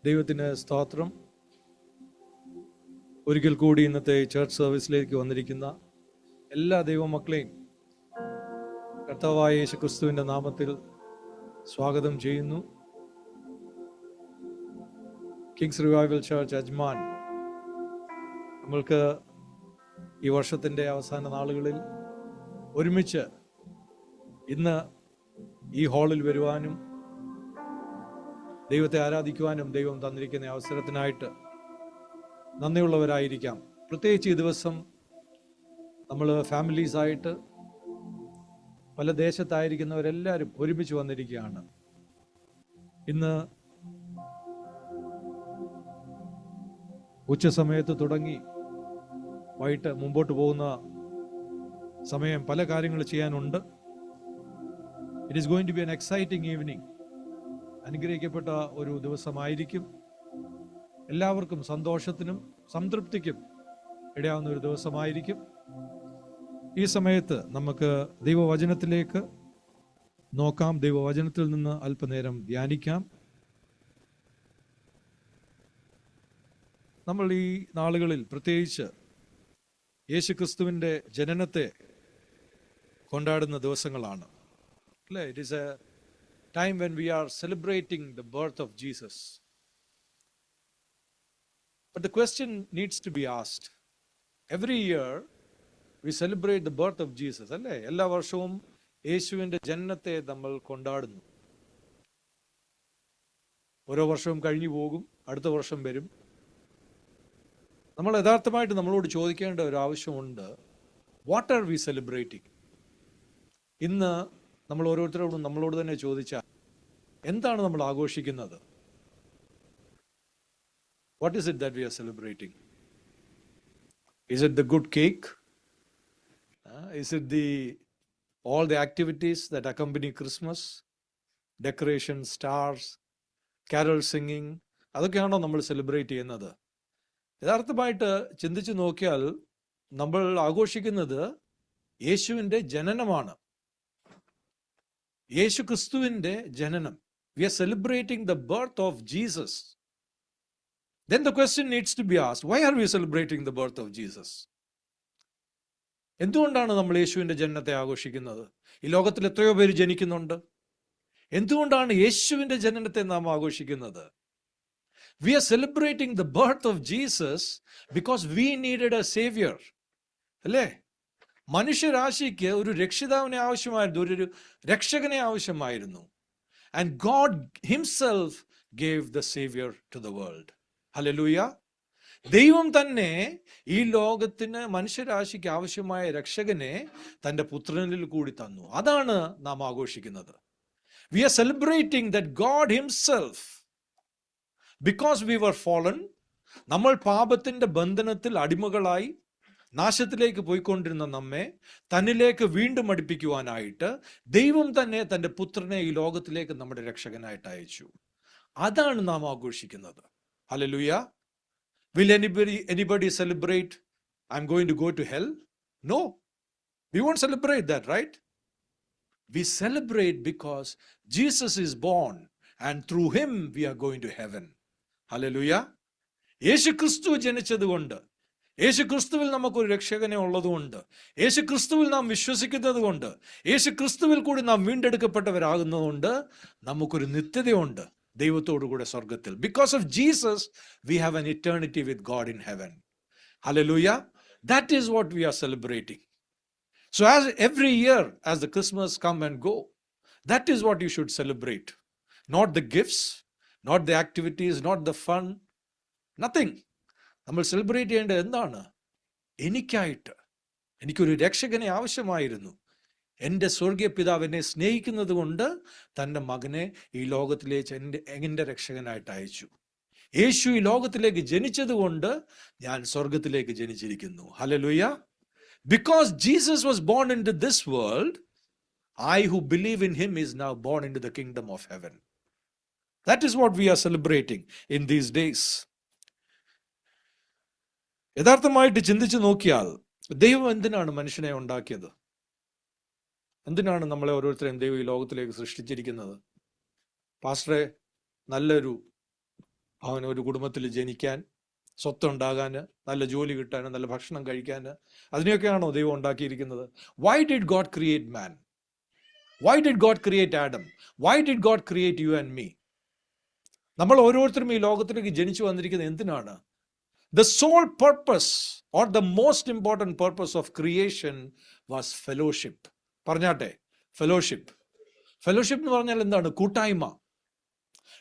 ദൈവത്തിന് സ്തോത്രം. ഒരിക്കൽ കൂടി ഇന്നത്തെ ചർച്ച് സർവീസിലേക്ക് വന്നിരിക്കുന്ന എല്ലാ ദൈവമക്കളെയും കർത്താവായ യേശുക്രിസ്തുവിൻ്റെ നാമത്തിൽ സ്വാഗതം ചെയ്യുന്നു. കിങ്സ് റിവൈവൽ ചർച്ച് അജ്മാൻ നമ്മൾക്ക് ഈ വർഷത്തിൻ്റെ അവസാന നാളുകളിൽ ഒരുമിച്ച് ഇന്ന് ഈ ഹാളിൽ വരുവാനും ദൈവത്തെ ആരാധിക്കുവാനും ദൈവം തന്നിരിക്കുന്ന അവസരത്തിനായിട്ട് നന്ദിയുള്ളവരായിരിക്കാം. പ്രത്യേകിച്ച് ഈ ദിവസം നമ്മൾ ഫാമിലീസായിട്ട് പല ദേശത്തായിരിക്കുന്നവരെല്ലാവരും ഒരുമിച്ച് വന്നിരിക്കുകയാണ്. ഇന്ന് ഉച്ച സമയത്ത് തുടങ്ങി വൈകിട്ട് മുമ്പോട്ട് പോകുന്ന സമയം പല കാര്യങ്ങൾ ചെയ്യാനുണ്ട്. It is going to be an exciting evening. അനുഗ്രഹിക്കപ്പെട്ട ഒരു ദിവസമായിരിക്കും. എല്ലാവർക്കും സന്തോഷത്തിനും സംതൃപ്തിക്കും ഇടയാവുന്ന ഒരു ദിവസമായിരിക്കും. ഈ സമയത്ത് നമുക്ക് ദൈവവചനത്തിലേക്ക് നോക്കാം. ദൈവവചനത്തിൽ നിന്ന് അല്പനേരം ധ്യാനിക്കാം. നമ്മൾ ഈ നാളുകളിൽ പ്രത്യേകിച്ച് യേശുക്രിസ്തുവിൻ്റെ ജനനത്തെ കൊണ്ടാടുന്ന ദിവസങ്ങളാണ് അല്ലേ? It is A time when we are celebrating the birth of Jesus. But the question needs to be asked. Every year we celebrate the birth of Jesus. അല്ലേ? എല്ലാ വർഷവും യേശുവിൻ്റെ ജനനത്തെ നമ്മൾ കൊണ്ടാടുന്നു. ഓരോ വർഷവും കഴിഞ്ഞു പോകും, അടുത്ത വർഷം വരും. നമ്മൾ യഥാർത്ഥമായിട്ട് നമ്മളോട് ചോദിക്കേണ്ട ഒരു ആവശ്യമുണ്ട്. What are we celebrating? ഇന്ന് നമ്മൾ ഓരോരുത്തരോടും നമ്മളോട് തന്നെ ചോദിച്ചാൽ എന്താണ് നമ്മൾ ആഘോഷിക്കുന്നത്? What is it that we are celebrating? Is it the good cake? Is it all the activities that accompany Christmas? Decoration, stars, carol singing, അതൊക്കെയാണോ നമ്മൾ സെലിബ്രേറ്റ് ചെയ്യുന്നത്? യഥാർത്ഥമായിട്ട് ചിന്തിച്ചു നോക്കിയാൽ നമ്മൾ ആഘോഷിക്കുന്നത് യേശുവിൻ്റെ ജനനമാണ്. യേശു ക്രിസ്തുവിൻ്റെ ജനനം. We are celebrating the birth of Jesus. Then the question needs to be asked, why are we celebrating the birth of Jesus? എന്തുകൊണ്ടാണ് നമ്മൾ യേശുവിൻ്റെ ജനനത്തെ ആഘോഷിക്കുന്നത്? ഈ ലോകത്തിൽ എത്രയോ പേര് ജനിക്കുന്നുണ്ട്. എന്തുകൊണ്ടാണ് യേശുവിൻ്റെ ജനനത്തെ നാം ആഘോഷിക്കുന്നത്? We are celebrating the birth of Jesus because we needed a savior. അല്ലേ? മനുഷ്യരാശിക്ക് ഒരു രക്ഷിതാവിനെ ആവശ്യമായിരുന്നു, ഒരു രക്ഷകനെ ആവശ്യമായിരുന്നു. And God himself gave the savior to the world. Hallelujah. ദൈവം തന്നെ ഈ ലോകത്തിന് മനുഷ്യരാശിക്ക് ആവശ്യമായ രക്ഷകനെ തൻ്റെ പുത്രനിൽ കൂടി തന്നു. അതാണ് നാം ആഘോഷിക്കുന്നത്. We are celebrating that God himself, because we were fallen, നമ്മൾ പാപത്തിന്റെ ബന്ധനത്തിൽ അടിമകളായി നാശത്തിലേക്ക് പോയിക്കൊണ്ടിരുന്ന നമ്മെ തന്നിലേക്ക് വീണ്ടും അടുപ്പിക്കുവാനായിട്ട് ദൈവം തന്നെ തൻ്റെ പുത്രനെ ഈ ലോകത്തിലേക്ക് നമ്മുടെ രക്ഷകനായിട്ട് അയച്ചു. അതാണ് നാം ആഘോഷിക്കുന്നത്. Hallelujah. Will anybody celebrate I'm going to go to hell? No. We won't celebrate that, right? We celebrate because Jesus is born and through him we are going to heaven. Hallelujah. Yeshu Kristu ജനിച്ചതുകൊണ്ട്, യേശു ക്രിസ്തുവിൽ നമുക്കൊരു രക്ഷകനെ ഉള്ളതുകൊണ്ട്, യേശു ക്രിസ്തുവിൽ നാം വിശ്വസിക്കുന്നത് കൊണ്ട്, യേശു ക്രിസ്തുവിൽ കൂടി നാം വീണ്ടെടുക്കപ്പെട്ടവരാകുന്നതുകൊണ്ട് നമുക്കൊരു നിത്യതയുണ്ട് ദൈവത്തോടു കൂടെ സ്വർഗത്തിൽ. Because of Jesus we have an eternity with God in heaven. Hallelujah. That is what we are celebrating. So as every year as the Christmas come and go, that is what you should celebrate. Not the gifts, not the activities, not the fun, nothing. നമ്മൾ celebrate ചെയ്യേണ്ടത് എന്താണ്? എനിക്കൊരു രക്ഷകനെ ആവശ്യമായിരുന്നു. എൻ്റെ സ്വർഗീയ പിതാവ് എന്നെ സ്നേഹിക്കുന്നത് കൊണ്ട് തൻ്റെ മകനെ ഈ ലോകത്തിലേക്ക് എൻ്റെ രക്ഷകനായിട്ട് അയച്ചു. യേശു ഈ ലോകത്തിലേക്ക് ജനിച്ചത് കൊണ്ട് ഞാൻ സ്വർഗത്തിലേക്ക് ജനിച്ചിരിക്കുന്നു. Hallelujah. Because Jesus was born into this world, I who believe in him is now born into the kingdom of heaven. That is what we are celebrating in these days. യഥാർത്ഥമായിട്ട് ചിന്തിച്ചു നോക്കിയാൽ ദൈവം എന്തിനാണ് മനുഷ്യനെ ഉണ്ടാക്കിയത്? എന്തിനാണ് നമ്മളെ ഓരോരുത്തരെയും ദൈവം ഈ ലോകത്തിലേക്ക് സൃഷ്ടിച്ചിരിക്കുന്നത്? പാസ്റ്ററെ, നല്ലൊരു അവൻ ഒരു കുടുംബത്തിൽ ജനിക്കാൻ, സ്വത്തുണ്ടാകാൻ, നല്ല ജോലി കിട്ടാൻ, നല്ല ഭക്ഷണം കഴിക്കാൻ, അതിനെയൊക്കെയാണോ ദൈവം ഉണ്ടാക്കിയിരിക്കുന്നത്? Why did God create man? Why did God create Adam? Why did God create U and me? നമ്മൾ ഓരോരുത്തരും ഈ ലോകത്തിലേക്ക് ജനിച്ചു വന്നിരിക്കുന്നത് എന്തിനാണ്? The sole purpose or the most important purpose of creation was fellowship. പറഞ്ഞാട്ടെ, fellowship. Fellowship എന്ന് പറഞ്ഞാൽ എന്താണ്? കൂട്ടായ്മ.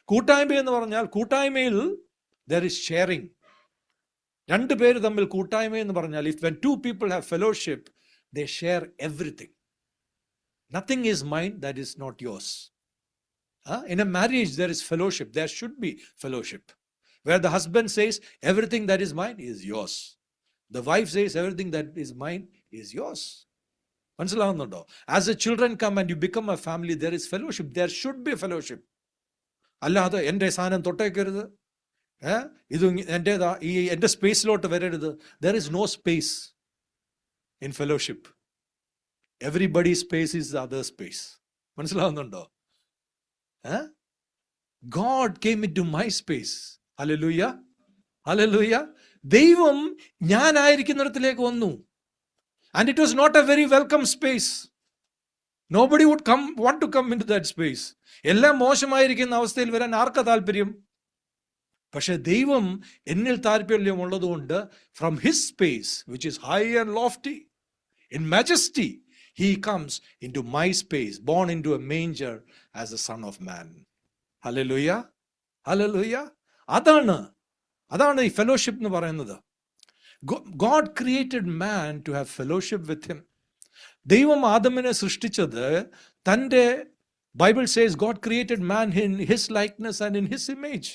കൂട്ടായ്മ എന്ന് പറഞ്ഞാൽ കൂട്ടായ്മയിൽ there is sharing. രണ്ട് പേര് തമ്മിൽ കൂട്ടായ്മ എന്ന് പറഞ്ഞാൽ when two people have fellowship, they share everything. Nothing is mine that is not yours. In a marriage there is fellowship. There should be fellowship. Where the husband says, everything that is mine is yours. The wife says, everything that is mine is yours. മനസ്സിലാവുന്നുണ്ടോ? As the children come and you become a family, there is fellowship. There should be fellowship. അല്ലാതെ എൻ്റെ സാധനം തൊട്ടേക്കരുത്, ഇത് എൻ്റെതാ, ഈ എൻ്റെ സ്പേസിലോട്ട് വരരുത്. There is no space in fellowship. Everybody's space is the other space. മനസ്സിലാവുന്നുണ്ടോ? God came into my space. Hallelujah, hallelujah. ദൈവം ഞാനായിരിക്കുന്നിടത്തിലേക്ക് വന്നു. And it was not a very welcome space. Nobody would want to come into that space. എല്ലാം മോശമായിരിക്കുന്ന അവസ്ഥയിൽ വരാൻ ആർക്കാ താല്പര്യം? പക്ഷെ ദൈവം എന്നിൽ താല്പര്യമുള്ളതുകൊണ്ട് from his space, which is high and lofty in majesty, he comes into my space, born into a manger as the son of man. Hallelujah, hallelujah. അതാണ് ഈ ഫെലോഷിപ്പ് എന്ന് പറയുന്നത്. God created man to have fellowship with him. ദൈവം ആദമിനെ സൃഷ്ടിച്ചത് തൻ്റെ, Bible says God created man in his likeness and in his image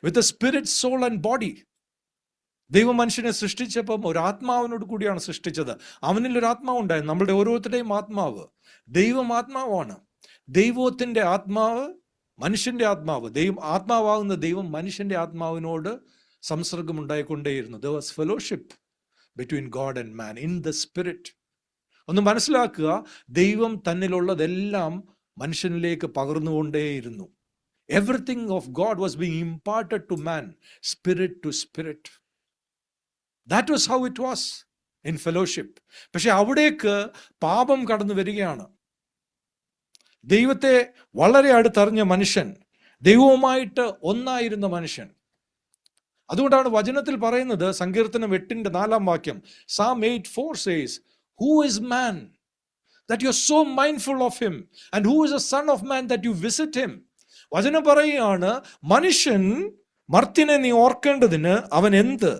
with a spirit, soul and body. ദൈവം മനുഷ്യനെ സൃഷ്ടിച്ചപ്പം ഒരു ആത്മാവിനോട് കൂടിയാണ് സൃഷ്ടിച്ചത്. അവനിൽ ഒരു ആത്മാവുണ്ടായി. നമ്മളുടെ ഓരോരുത്തരുടെയും ആത്മാവ് ദൈവം ആത്മാവാണ്. ദൈവത്തിൻ്റെ ആത്മാവ്, മനുഷ്യന്റെ ആത്മാവ്, ആത്മാവാകുന്ന ദൈവം മനുഷ്യന്റെ ആത്മാവിനോട് സംസർഗം ഉണ്ടായിക്കൊണ്ടേയിരുന്നു. There was fellowship between God and man in the spirit. ഒന്ന് മനസ്സിലാക്കുക, ദൈവം തന്നിലുള്ളതെല്ലാം മനുഷ്യനിലേക്ക് പകർന്നുകൊണ്ടേയിരുന്നു. Everything of God was being imparted to man, spirit to spirit. That was how it was in fellowship. പക്ഷെ അവിടേക്ക് പാപം കടന്നു വരികയാണ്. ദൈവത്തെ വളരെ അടുത്തറിഞ്ഞ മനുഷ്യൻ, ദൈവവുമായിട്ട് ഒന്നായിരുന്ന മനുഷ്യൻ. അതുകൊണ്ടാണ് വചനത്തിൽ പറയുന്നത്, സങ്കീർത്തനം 8:4 Psalm 8:4 says, who is man that you are so mindful of him, and who is a son of man that you visit him? വചനം പറയുകയാണ്, മനുഷ്യൻ മർത്യനെ നീ ഓർക്കേണ്ടതിന് അവൻ എന്ത്,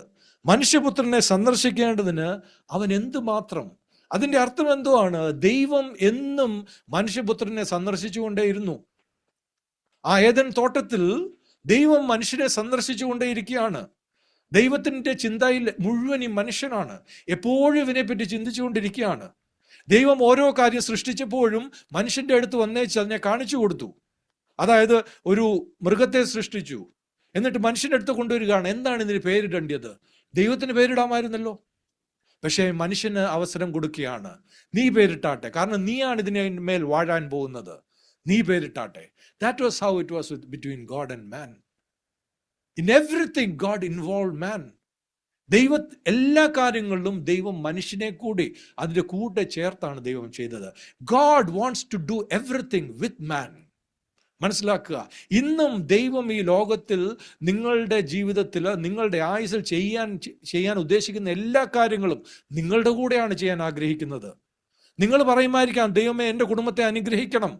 മനുഷ്യപുത്രനെ സന്ദർശിക്കേണ്ടതിന് അവൻ എന്ത് മാത്രം. അതിന്റെ അർത്ഥം എന്തുവാണ്? ദൈവം എന്നും മനുഷ്യപുത്രനെ സന്ദർശിച്ചുകൊണ്ടേയിരുന്നു. ആ ഏദൻ തോട്ടത്തിൽ ദൈവം മനുഷ്യനെ സന്ദർശിച്ചുകൊണ്ടേയിരിക്കുകയാണ്. ദൈവത്തിന്റെ ചിന്തയിൽ മുഴുവൻ ഈ മനുഷ്യനാണ്. എപ്പോഴും ഇവനെപ്പറ്റി ചിന്തിച്ചുകൊണ്ടിരിക്കുകയാണ്. ദൈവം ഓരോ കാര്യം സൃഷ്ടിച്ചപ്പോഴും മനുഷ്യന്റെ അടുത്ത് വന്നേച്ച് അതിനെ കാണിച്ചു കൊടുത്തു. അതായത് ഒരു മൃഗത്തെ സൃഷ്ടിച്ചു, എന്നിട്ട് മനുഷ്യന്റെ അടുത്ത് കൊണ്ടുവരികയാണ്, എന്താണ് ഇതിന് പേരിടേണ്ടത്? ദൈവത്തിന് പേരിടാമായിരുന്നല്ലോ. പക്ഷേ മനുഷ്യന് അവസരം കൊടുക്കുകയാണ്, നീ പേരിട്ടാട്ടെ, കാരണം നീയാണ് ഇതിനെ മേൽ വാഴാൻ പോകുന്നത്, നീ പേരിട്ടാട്ടെ. That was how it was between God and man. In everything God involved man. എല്ലാ കാര്യങ്ങളിലും ദൈവം മനുഷ്യനെ കൂടി അതിന്റെ കൂടെ ചേർത്താണ് ദൈവം ചെയ്തത്. God wants to do everything with man. മനസ്സിലാക്കുക, ഇന്നും ദൈവം ഈ ലോകത്തിൽ നിങ്ങളുടെ ജീവിതത്തിൽ, നിങ്ങളുടെ ആയുസ്സിൽ ചെയ്യാൻ ഉദ്ദേശിക്കുന്ന എല്ലാ കാര്യങ്ങളും നിങ്ങളുടെ കൂടെയാണ് ചെയ്യാൻ ആഗ്രഹിക്കുന്നത്. നിങ്ങൾ പറയുമായിരിക്കാം, ദൈവമേ എൻ്റെ കുടുംബത്തെ അനുഗ്രഹിക്കണം,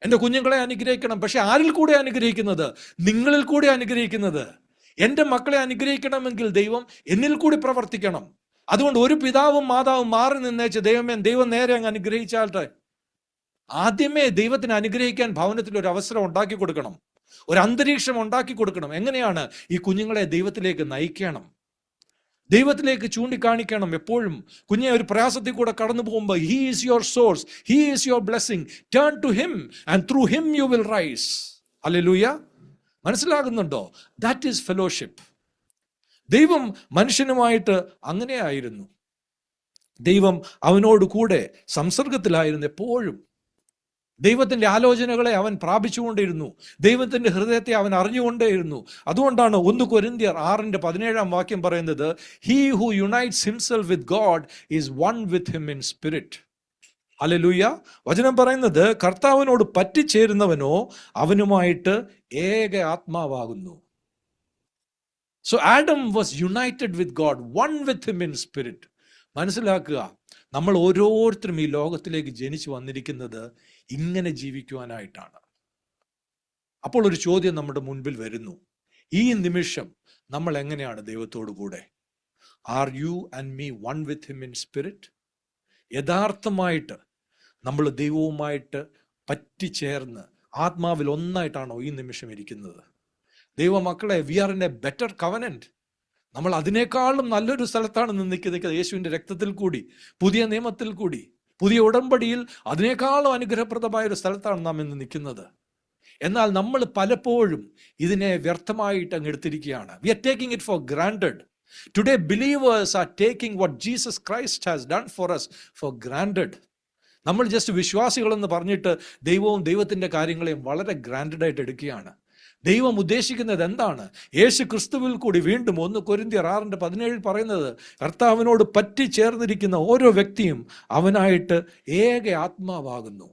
എൻ്റെ കുഞ്ഞുങ്ങളെ അനുഗ്രഹിക്കണം. പക്ഷെ ആരിൽ കൂടെ അനുഗ്രഹിക്കുന്നത്? നിങ്ങളിൽ കൂടെ അനുഗ്രഹിക്കുന്നത്. എൻ്റെ മക്കളെ അനുഗ്രഹിക്കണമെങ്കിൽ ദൈവം എന്നിൽ കൂടി പ്രവർത്തിക്കണം. അതുകൊണ്ട് ഒരു പിതാവും മാതാവും മാറി നിന്നേച്ച് ദൈവം നേരെ അങ്ങ് അനുഗ്രഹിച്ചാട്ടെ. ആദ്യമേ ദൈവത്തിന് അനുഗ്രഹിക്കാൻ ഭവനത്തിൽ ഒരു അവസരം ഉണ്ടാക്കി കൊടുക്കണം, ഒരു അന്തരീക്ഷം ഉണ്ടാക്കി കൊടുക്കണം. എങ്ങനെയാണ്? ഈ കുഞ്ഞുങ്ങളെ ദൈവത്തിലേക്ക് നയിക്കണം, ദൈവത്തിലേക്ക് ചൂണ്ടിക്കാണിക്കണം. എപ്പോഴും കുഞ്ഞെ ഒരു പ്രയാസത്തിൽ കൂടെ കടന്നു പോകുമ്പോൾ, he is your source, he is your blessing, turn to him and through him you will rise. Hallelujah. മനസ്സിലാകുന്നുണ്ടോ? That is fellowship. ദൈവം മനുഷ്യനുമായിട്ട് അങ്ങനെയായിരുന്നു. ദൈവം അവനോട് കൂടെ സംസർഗത്തിലായിരുന്നു എപ്പോഴും. ദൈവത്തിന്റെ ആലോചനകളെ അവൻ പ്രാപിച്ചുകൊണ്ടിരുന്നു. ദൈവത്തിന്റെ ഹൃദയത്തെ അവൻ അറിഞ്ഞുകൊണ്ടേയിരുന്നു. അതുകൊണ്ടാണ് 1 കൊരിന്ത്യർ 6:17 പറയുന്നത്, he who unites himself with God is one with him in spirit. Hallelujah. വചനം പറയുന്നത്, കർത്താവിനോട് പറ്റിച്ചേരുന്നവനോ അവനുമായിട്ട് ഏക ആത്മാവാകുന്നു. So Adam was united with God, one with him in spirit. മനസ്സിലാക്കുക, നമ്മൾ ഓരോരുത്തരും ഈ ലോകത്തിലേക്ക് ജനിച്ചു വന്നിരിക്കുന്നത് ഇങ്ങനെ ജീവിക്കുവാനായിട്ടാണ്. അപ്പോൾ ഒരു ചോദ്യം നമ്മുടെ മുൻപിൽ വരുന്നു, ഈ നിമിഷം നമ്മൾ എങ്ങനെയാണ് ദൈവത്തോടു കൂടെ? Are you and me one with him in spirit? യഥാർത്ഥമായിട്ട് നമ്മൾ ദൈവവുമായിട്ട് പറ്റിച്ചേർന്ന് ആത്മാവിൽ ഒന്നായിട്ടാണോ ഈ നിമിഷം ഇരിക്കുന്നത്? ദൈവമക്കളെ, we are in a better covenant. നമ്മൾ അതിനേക്കാളും നല്ലൊരു സ്ഥലത്താണ് നിൽക്കുന്നത്. യേശുവിൻ്റെ രക്തത്തിൽ കൂടി, പുതിയ നിയമത്തിൽ കൂടി, പുതിയ ഉടമ്പടിയിൽ അതിനേക്കാളും അനുഗ്രഹപ്രദമായ ഒരു സ്ഥലത്താണ് നാം ഇന്ന് നിൽക്കുന്നത്. എന്നാൽ നമ്മൾ പലപ്പോഴും ഇതിനെ വ്യർത്ഥമായിട്ട് അങ്ങ് എടുത്തിരിക്കുകയാണ്. We are taking it for granted. Today believers are taking what Jesus Christ has done for us for granted. നമ്മൾ ജസ്റ്റ് വിശ്വാസികളെന്ന് പറഞ്ഞിട്ട് ദൈവവും ദൈവത്തിൻ്റെ കാര്യങ്ങളെയും വളരെ ഗ്രാൻഡഡ് ആയിട്ട് എടുക്കുകയാണ്. ദൈവം ഉദ്ദേശിക്കുന്നത് എന്താണ്? യേശു ക്രിസ്തുവിൽ കൂടി വീണ്ടും 1 കൊരിന്ത്യർ 6:17 പറയുന്നത്, കർത്താവിനോട് പറ്റിച്ചേർന്നിരിക്കുന്ന ഓരോ വ്യക്തിയും അവനായിട്ട് ഏക ആത്മാവാകുന്നു.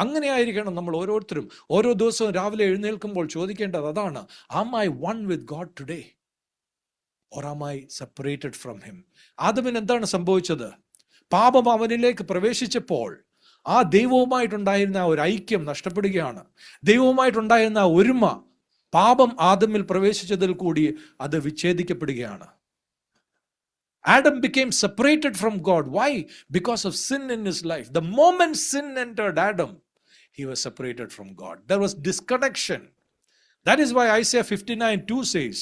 അങ്ങനെ ആയിരിക്കണം നമ്മൾ ഓരോരുത്തരും ഓരോ ദിവസവും രാവിലെ എഴുന്നേൽക്കുമ്പോൾ ചോദിക്കേണ്ടത് അതാണ്, am I one with God today or am I separated from him? ആദമിന് എന്താണ് സംഭവിച്ചത്? പാപം അവനിലേക്ക് പ്രവേശിച്ചപ്പോൾ ആ ദൈവവുമായിട്ടുണ്ടായിരുന്ന ഒരു ഐക്യം നഷ്ടപ്പെടുകയാണ്. ദൈവവുമായിട്ടുണ്ടായിരുന്ന ഒരുമ പാപം ആദമിൽ പ്രവേശിച്ചതിൽ കൂടി അത് വിച്ഛേദിക്കപ്പെടുകയാണ്. Adam became separated from God. Why? Because of sin in his life. The moment sin entered Adam, he was separated from God. There was disconnection. That is why Isaiah 59:2 says,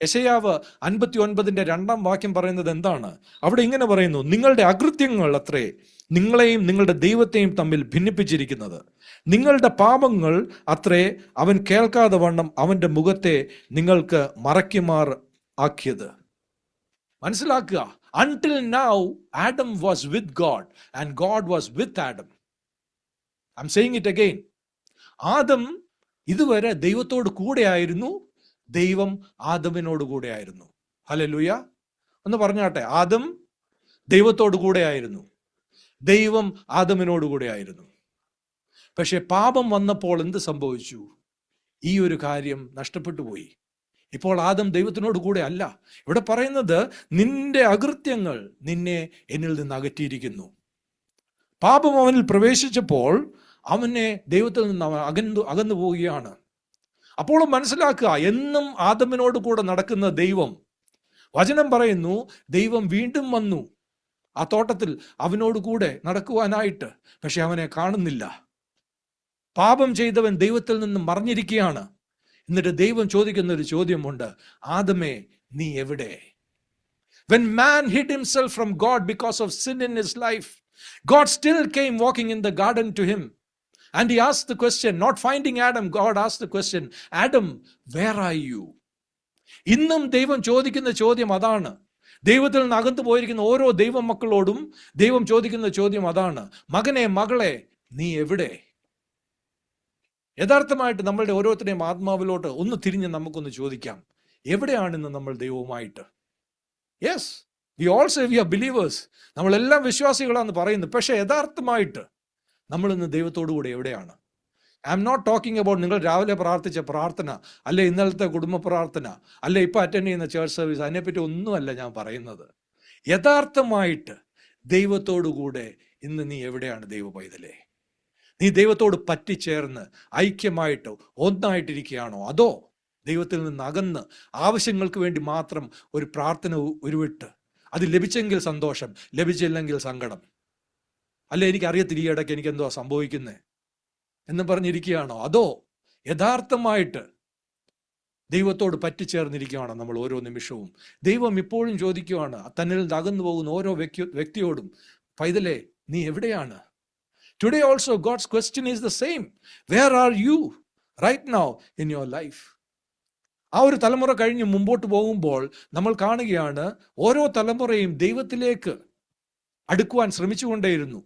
യെശയ്യാവ് 59:2 പറയുന്നത് എന്താണ്? അവിടെ ഇങ്ങനെ പറയുന്നു, നിങ്ങളുടെ അകൃത്യങ്ങൾ അത്രേ നിങ്ങളെയും നിങ്ങളുടെ ദൈവത്തെയും തമ്മിൽ ഭിന്നിപ്പിച്ചിരിക്കുന്നത്. നിങ്ങളുടെ പാപങ്ങൾ അത്രേ അവൻ കേൾക്കാതെ വണ്ണം അവൻ്റെ മുഖത്തെ നിങ്ങൾക്ക് മറയ്ക്കുമാർ ആക്കിയത്. മനസ്സിലാക്കുക, until now Adam was with God and God was with Adam. I'm saying it again. Adam ഇതുവരെ ദൈവത്തോട് കൂടെയായിരുന്നു, ദൈവം ആദമിനോട് കൂടെ ആയിരുന്നു. ഹല്ലേലൂയ. ഒന്ന് പറഞ്ഞാട്ടെ, ആദം ദൈവത്തോട് കൂടെ ആയിരുന്നു, ദൈവം ആദമിനോട് കൂടെ ആയിരുന്നു. പക്ഷെ പാപം വന്നപ്പോൾ എന്ത് സംഭവിച്ചു? ഈ ഒരു കാര്യം നഷ്ടപ്പെട്ടു പോയി. ഇപ്പോൾ ആദം ദൈവത്തിനോട് കൂടെ അല്ല. ഇവിടെ പറയുന്നത്, നിന്റെ അകൃത്യങ്ങൾ നിന്നെ എന്നിൽ നിന്ന് അകറ്റിയിരിക്കുന്നു. പാപം അവനിൽ പ്രവേശിച്ചപ്പോൾ അവനെ ദൈവത്തിൽ നിന്ന് അകന്നു പോവുകയാണ്. അപ്പോൾ മനസ്സിലാക്കുക, എന്നും ആദമിനോട് കൂടെ നടക്കുന്ന ദൈവം, വചനം പറയുന്നു, ദൈവം വീണ്ടും വന്നു ആ തോട്ടത്തിൽ അവനോട് കൂടെ നടക്കുവാനായിട്ട്. പക്ഷെ അവനെ കാണുന്നില്ല. പാപം ചെയ്തവൻ ദൈവത്തിൽ നിന്ന് മറഞ്ഞിരിക്കുകയാണ്. എന്നിട്ട് ദൈവം ചോദിക്കുന്ന ഒരു ചോദ്യമുണ്ട്, ആദമേ നീ എവിടെ? When man hid himself from God because of sin in his life, God still came walking in the garden to him. And he asked the question, not finding Adam, God asked the question, Adam, where are you? ഇന്നും ദൈവം ചോദിക്കുന്ന ചോദ്യം അതാണ്. ദൈവത്തിൽ നിന്ന് അകന്നു പോയിരിക്കുന്ന ഓരോ ദൈവ മക്കളോടും ദൈവം ചോദിക്കുന്ന ചോദ്യം അതാണ്, മകനെ മകളെ നീ എവിടെ? യഥാർത്ഥമായിട്ട് നമ്മളുടെ ഓരോരുത്തരുടെയും ആത്മാവിലോട്ട് ഒന്ന് തിരിഞ്ഞ് നമുക്കൊന്ന് ചോദിക്കാം, എവിടെയാണിന്ന് നമ്മൾ ദൈവവുമായിട്ട്? Yes, we all say we are believers, നമ്മളെല്ലാം വിശ്വാസികളാണെന്ന് പറയുന്നു. പക്ഷെ യഥാർത്ഥമായിട്ട് നമ്മളിന്ന് ദൈവത്തോടു കൂടെ എവിടെയാണ്? I'm not talking about നിങ്ങൾ രാവിലെ പ്രാർത്ഥിച്ച പ്രാർത്ഥന, അല്ലെ ഇന്നലത്തെ കുടുംബ പ്രാർത്ഥന, അല്ലെ ഇപ്പം അറ്റൻഡ് ചെയ്യുന്ന ചേർച്ച് സർവീസ്, അതിനെപ്പറ്റി ഒന്നുമല്ല ഞാൻ പറയുന്നത്. യഥാർത്ഥമായിട്ട് ദൈവത്തോടു കൂടെ ഇന്ന് നീ എവിടെയാണ് ദൈവ പൈതലേ? നീ ദൈവത്തോട് പറ്റിച്ചേർന്ന് ഐക്യമായിട്ട് ഒന്നായിട്ടിരിക്കുകയാണോ? അതോ ദൈവത്തിൽ നിന്ന് അകന്ന് ആവശ്യങ്ങൾക്ക് വേണ്ടി മാത്രം ഒരു പ്രാർത്ഥന ഉരുവിട്ട് അത് ലഭിച്ചെങ്കിൽ സന്തോഷം, ലഭിച്ചില്ലെങ്കിൽ സങ്കടം, അല്ലെ എനിക്കറിയത്തില്ല ഈ ഇടയ്ക്ക് എനിക്ക് എന്തോ സംഭവിക്കുന്നത് എന്ന് പറഞ്ഞിരിക്കുകയാണോ? അതോ യഥാർത്ഥമായിട്ട് ദൈവത്തോട് പറ്റിച്ചേർന്നിരിക്കുകയാണോ നമ്മൾ ഓരോ നിമിഷവും? ദൈവം ഇപ്പോഴും ചോദിക്കുകയാണ് തന്നിൽ അകന്നു പോകുന്ന ഓരോ വ്യക്തിയോടും, പൈതലേ നീ എവിടെയാണ്? Today also God's question is the same. Where are you right now in your life? ആ ഒരു തലമുറ കഴിഞ്ഞ് മുമ്പോട്ട് പോകുമ്പോൾ നമ്മൾ കാണുകയാണ്, ഓരോ തലമുറയും ദൈവത്തിലേക്ക് അടുക്കുവാൻ ശ്രമിച്ചുകൊണ്ടേയിരുന്നു.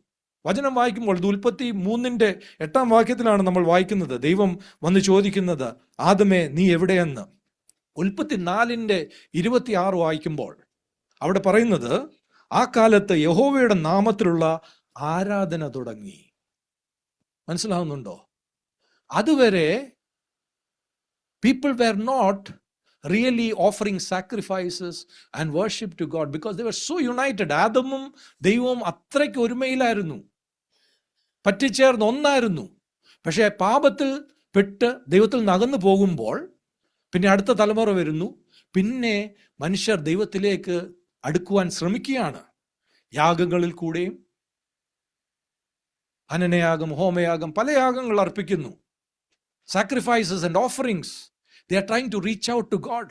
വചനം വായിക്കുമ്പോൾ ഇത് ഉൽപ്പത്തി 3:8 നമ്മൾ വായിക്കുന്നത്. ദൈവം വന്ന് ചോദിക്കുന്നത്, ആദമേ നീ എവിടെയെന്ന്. ഉൽപ്പത്തി 4:26 വായിക്കുമ്പോൾ അവിടെ പറയുന്നത്, ആ കാലത്ത് യഹോവയുടെ നാമത്തിലുള്ള ആരാധന തുടങ്ങി. മനസ്സിലാവുന്നുണ്ടോ? അതുവരെ people were not really offering sacrifices and worship to God because they were so united. ആദമും ദൈവവും അത്രയ്ക്ക് ഒരുമയിലായിരുന്നു, പറ്റിച്ചേർന്ന് ഒന്നായിരുന്നു. പക്ഷേ പാപത്തിൽ പെട്ട് ദൈവത്തിൽ നിന്ന് അകന്നു പോകുമ്പോൾ പിന്നെ അടുത്ത തലമുറ വരുന്നു. പിന്നെ മനുഷ്യർ ദൈവത്തിലേക്ക് അടുക്കുവാൻ ശ്രമിക്കുകയാണ്. യാഗങ്ങളിൽ കൂടെയും, ഹനനയാഗം, ഹോമയാഗം, പല യാഗങ്ങൾ അർപ്പിക്കുന്നു. Sacrifices and offerings. They are trying to reach out to God.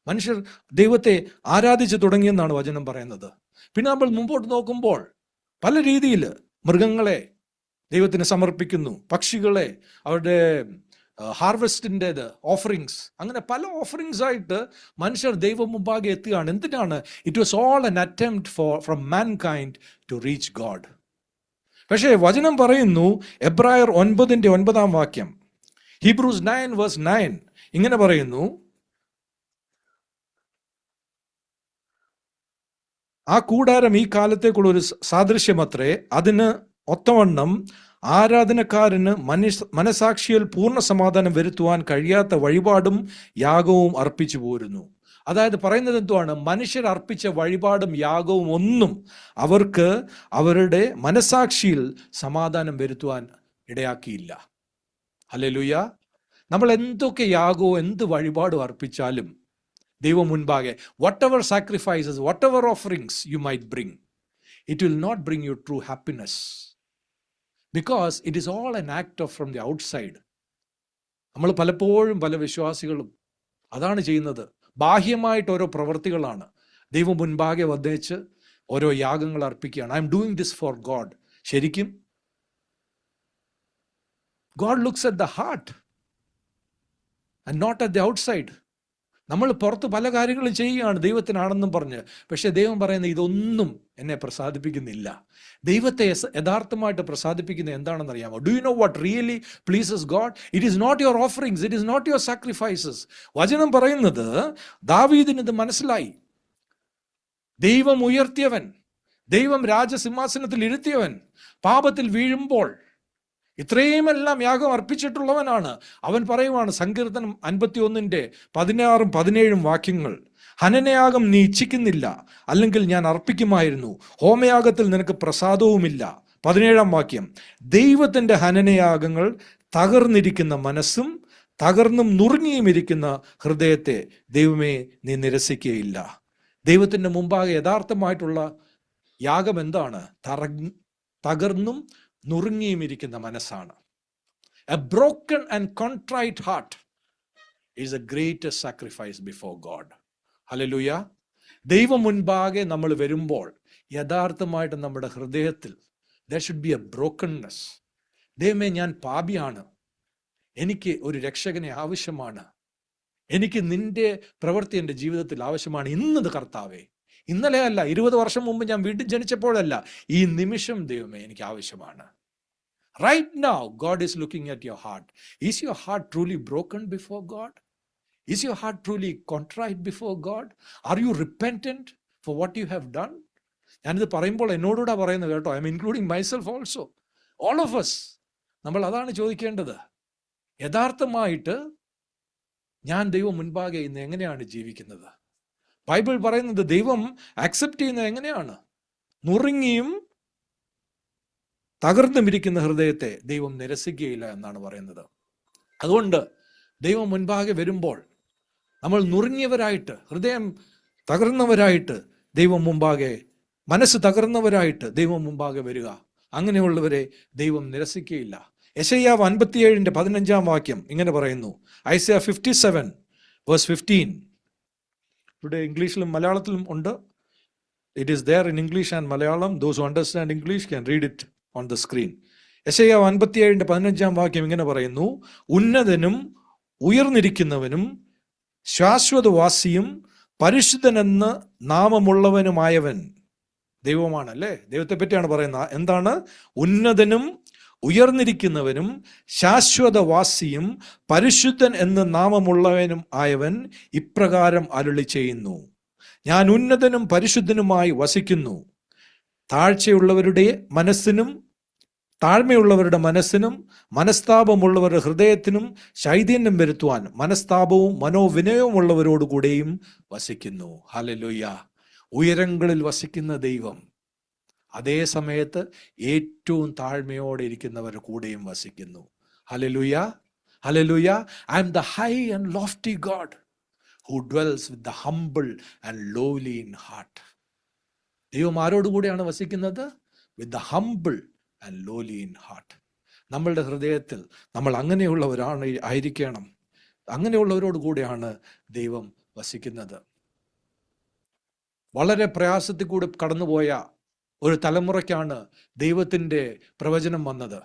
മനുഷ്യർ ദൈവത്തെ ആരാധിച്ചു തുടങ്ങിയെന്നാണ് വചനം പറയുന്നത്. പിന്നെ നമ്മൾ മുമ്പോട്ട് നോക്കുമ്പോൾ പല രീതിയിൽ മൃഗങ്ങളെ ദൈവത്തിന് സമർപ്പിക്കുന്നു, പക്ഷികളെ, അവരുടെ ഹാർവെസ്റ്റിൻ്റെത് ഓഫറിങ്സ്, അങ്ങനെ പല ഓഫറിങ്സ് ആയിട്ട് മനുഷ്യർ ദൈവം മുമ്പാകെ എത്തുകയാണ്. എന്തിനാണ്? It was all an attempt from mankind to reach God. പക്ഷേ വചനം പറയുന്നു, എബ്രായർ 9:9 Hebrews 9:9 ഇങ്ങനെ പറയുന്നു, ആ കൂടാരം ഈ കാലത്തേക്കുള്ള ഒരു സാദൃശ്യമത്രേ. അതിന് ഒത്തവണ്ണം ആരാധനക്കാരന് മനസാക്ഷിയിൽ പൂർണ്ണ സമാധാനം വരുത്തുവാൻ കഴിയാത്ത വഴിപാടും യാഗവും അർപ്പിച്ചു പോരുന്നു. അതായത് പറയുന്നത് എന്തുവാണ്? മനുഷ്യർ അർപ്പിച്ച വഴിപാടും യാഗവും ഒന്നും അവർക്ക് അവരുടെ മനസാക്ഷിയിൽ സമാധാനം വരുത്തുവാൻ ഇടയാക്കിയില്ല. ഹല്ലേലൂയ. നമ്മൾ എന്തൊക്കെ യാഗവും എന്ത് വഴിപാടും അർപ്പിച്ചാലും ദൈവം മുൻപാകെ, whatever sacrifices, whatever offerings you might bring, it will not bring you true happiness, because it is all an act of from the outside. നമ്മൾ പലപ്പോഴും പല വിശ്വാസികളും അതാണ് ചെയ്യുന്നത്. ബാഹ്യമായിട്ട് ഓരോ പ്രവൃത്തികളാണ്. ദൈവം മുൻപാകെ വന്നേച്ച് ഓരോ യാഗങ്ങൾ അർപ്പിക്കുകയാണ്. I'm doing this for God. ശരിക്കും God looks at the heart and not at the outside. നമ്മൾ പുറത്ത് പല കാര്യങ്ങളും ചെയ്യുകയാണ് ദൈവത്തിനാണെന്നും പറഞ്ഞ്. പക്ഷെ ദൈവം പറയുന്നത് ഇതൊന്നും എന്നെ പ്രസാദിപ്പിക്കുന്നില്ല. ദൈവത്തെ യഥാർത്ഥമായിട്ട് പ്രസാദിപ്പിക്കുന്നത് എന്താണെന്ന് അറിയാമോ? Do you know what really pleases God? It is not your offerings, it is not your sacrifices. വചനം പറയുന്നത്, ദാവീദിന് ഇത് മനസ്സിലായി. ദൈവം ഉയർത്തിയവൻ, ദൈവം രാജസിംഹാസനത്തിൽ ഇരുത്തിയവൻ പാപത്തിൽ വീഴുമ്പോൾ ഇത്രയുമെല്ലാം യാഗം അർപ്പിച്ചിട്ടുള്ളവനാണ്. അവൻ പറയുവാണ്, സങ്കീർത്തനം 51:16-17 ഹനനയാഗം നീ ഇച്ഛിക്കുന്നില്ല, അല്ലെങ്കിൽ ഞാൻ അർപ്പിക്കുമായിരുന്നു. ഹോമയാഗത്തിൽ നിനക്ക് പ്രസാദവുമില്ല. 17 ദൈവത്തിൻ്റെ ഹനനയാഗങ്ങൾ തകർന്നിരിക്കുന്ന മനസ്സും തകർന്നും നുറുങ്ങിയും ഇരിക്കുന്ന ഹൃദയത്തെ ദൈവമേ നീ നിരസിക്കുകയില്ല. ദൈവത്തിൻ്റെ മുമ്പാകെ യഥാർത്ഥമായിട്ടുള്ള യാഗം എന്താണ്? തകർന്നും നുറുങ്ങിയും ഇരിക്കുന്ന മനസ്സാണ്. A broken and contrite heart is A greatest sacrifice before God. Hallelujah. ദൈവം മുൻപാകെ നമ്മൾ വരുമ്പോൾ യഥാർത്ഥമായിട്ട് നമ്മുടെ ഹൃദയത്തിൽ there should be a brokenness. ദൈവമേ, ഞാൻ പാപിയാണ്, എനിക്ക് ഒരു രക്ഷകനെ ആവശ്യമാണ്, എനിക്ക് നിന്റെ പ്രവൃത്തി എൻ്റെ ജീവിതത്തിൽ ആവശ്യമാണ്. ഇന്നത് കർത്താവേ, ഇന്നലെ അല്ല, 20 വർഷം മുമ്പ് ഞാൻ വീണ്ടും ജനിച്ചപ്പോഴല്ല, ഈ നിമിഷം ദൈവമേ എനിക്ക് ആവശ്യമാണ്. Right now God is looking at your heart. Is your heart truly broken before God? Is your heart truly contrite before God? Are you repentant for what you have done? ഞാനിത് പറയുമ്പോൾ എന്നോടുകൂടെ പറയുന്നത് കേട്ടോ. I M including myself also. All of us. നമ്മൾ അതാണ് ചോദിക്കേണ്ടത്. യഥാർത്ഥമായിട്ട് ഞാൻ ദൈവം മുൻപാകെ ഇന്ന് എങ്ങനെയാണ് ജീവിക്കുന്നത്? ബൈബിൾ പറയുന്നത് ദൈവം അക്സെപ്റ്റ് ചെയ്യുന്നത് എങ്ങനെയാണ്? നുറുങ്ങിയും തകർന്നും ഇരിക്കുന്ന ഹൃദയത്തെ ദൈവം നിരസിക്കുകയില്ല എന്നാണ് പറയുന്നത്. അതുകൊണ്ട് ദൈവം മുൻപാകെ വരുമ്പോൾ നമ്മൾ നുറുങ്ങിയവരായിട്ട്, ഹൃദയം തകർന്നവരായിട്ട് ദൈവം മുമ്പാകെ, മനസ്സ് തകർന്നവരായിട്ട് ദൈവം മുമ്പാകെ വരിക. അങ്ങനെയുള്ളവരെ ദൈവം നിരസിക്കുകയില്ല. യെശയ്യാവ് 57:15 ഇങ്ങനെ പറയുന്നു. ഐസയ 57:15. ഇവിടെ ഇംഗ്ലീഷിലും മലയാളത്തിലും ഉണ്ട്. It is there in English and Malayalam. Those who understand English can read it on the screen. യെശയ്യാവ് 57:15 ഇങ്ങനെ പറയുന്നു. ഉന്നതനും ഉയർന്നിരിക്കുന്നവനും ശാശ്വതവാസിയും പരിശുദ്ധനെന്ന് നാമമുള്ളവനുമായവൻ, ദൈവമാണ് അല്ലേ? ദൈവത്തെ പറ്റിയാണ് പറയുന്നത്. എന്താണ്? ഉന്നതനും ഉയർന്നിരിക്കുന്നവനും ശാശ്വതവാസിയും പരിശുദ്ധൻ എന്ന് നാമമുള്ളവനും ആയവൻ ഇപ്രകാരം അരുളി ചെയ്യുന്നു, ഞാൻ ഉന്നതനും പരിശുദ്ധനുമായി വസിക്കുന്നു. താഴ്മയുള്ളവരുടെ മനസ്സിനും മനസ്താപമുള്ളവരുടെ ഹൃദയത്തിനും ചൈതന്യം വരുത്തുവാൻ മനസ്താപവും മനോവിനയവുമുള്ളവരോടുകൂടെയും വസിക്കുന്നു. ഹല്ലേലൂയ. ഉയരങ്ങളിൽ വസിക്കുന്ന ദൈവം അതേ സമയത്ത് ഏറ്റവും താഴ്മയോടെ ഇരിക്കുന്നവരുടെ കൂടെയും വസിക്കുന്നു. Hallelujah, hallelujah. I am the high and lofty God who dwells with the humble and lowly in heart. ദൈവം ആരോടുകൂടെയാണ് വസിക്കുന്നത്? With the humble and lowly in heart. നമ്മളുടെ ഹൃദയത്തിൽ നമ്മൾ അങ്ങനെയുള്ളവരാണ് ആയിരിക്കണം. അങ്ങനെയുള്ളവരോട് കൂടെയാണ് ദൈവം വസിക്കുന്നത്. വളരെ പ്രയാസത്തിൽ കൂടെ കടന്നുപോയ ഒരു തലമുറയ്ക്കാണ് ദൈവത്തിൻ്റെ പ്രവചനം വന്നത്.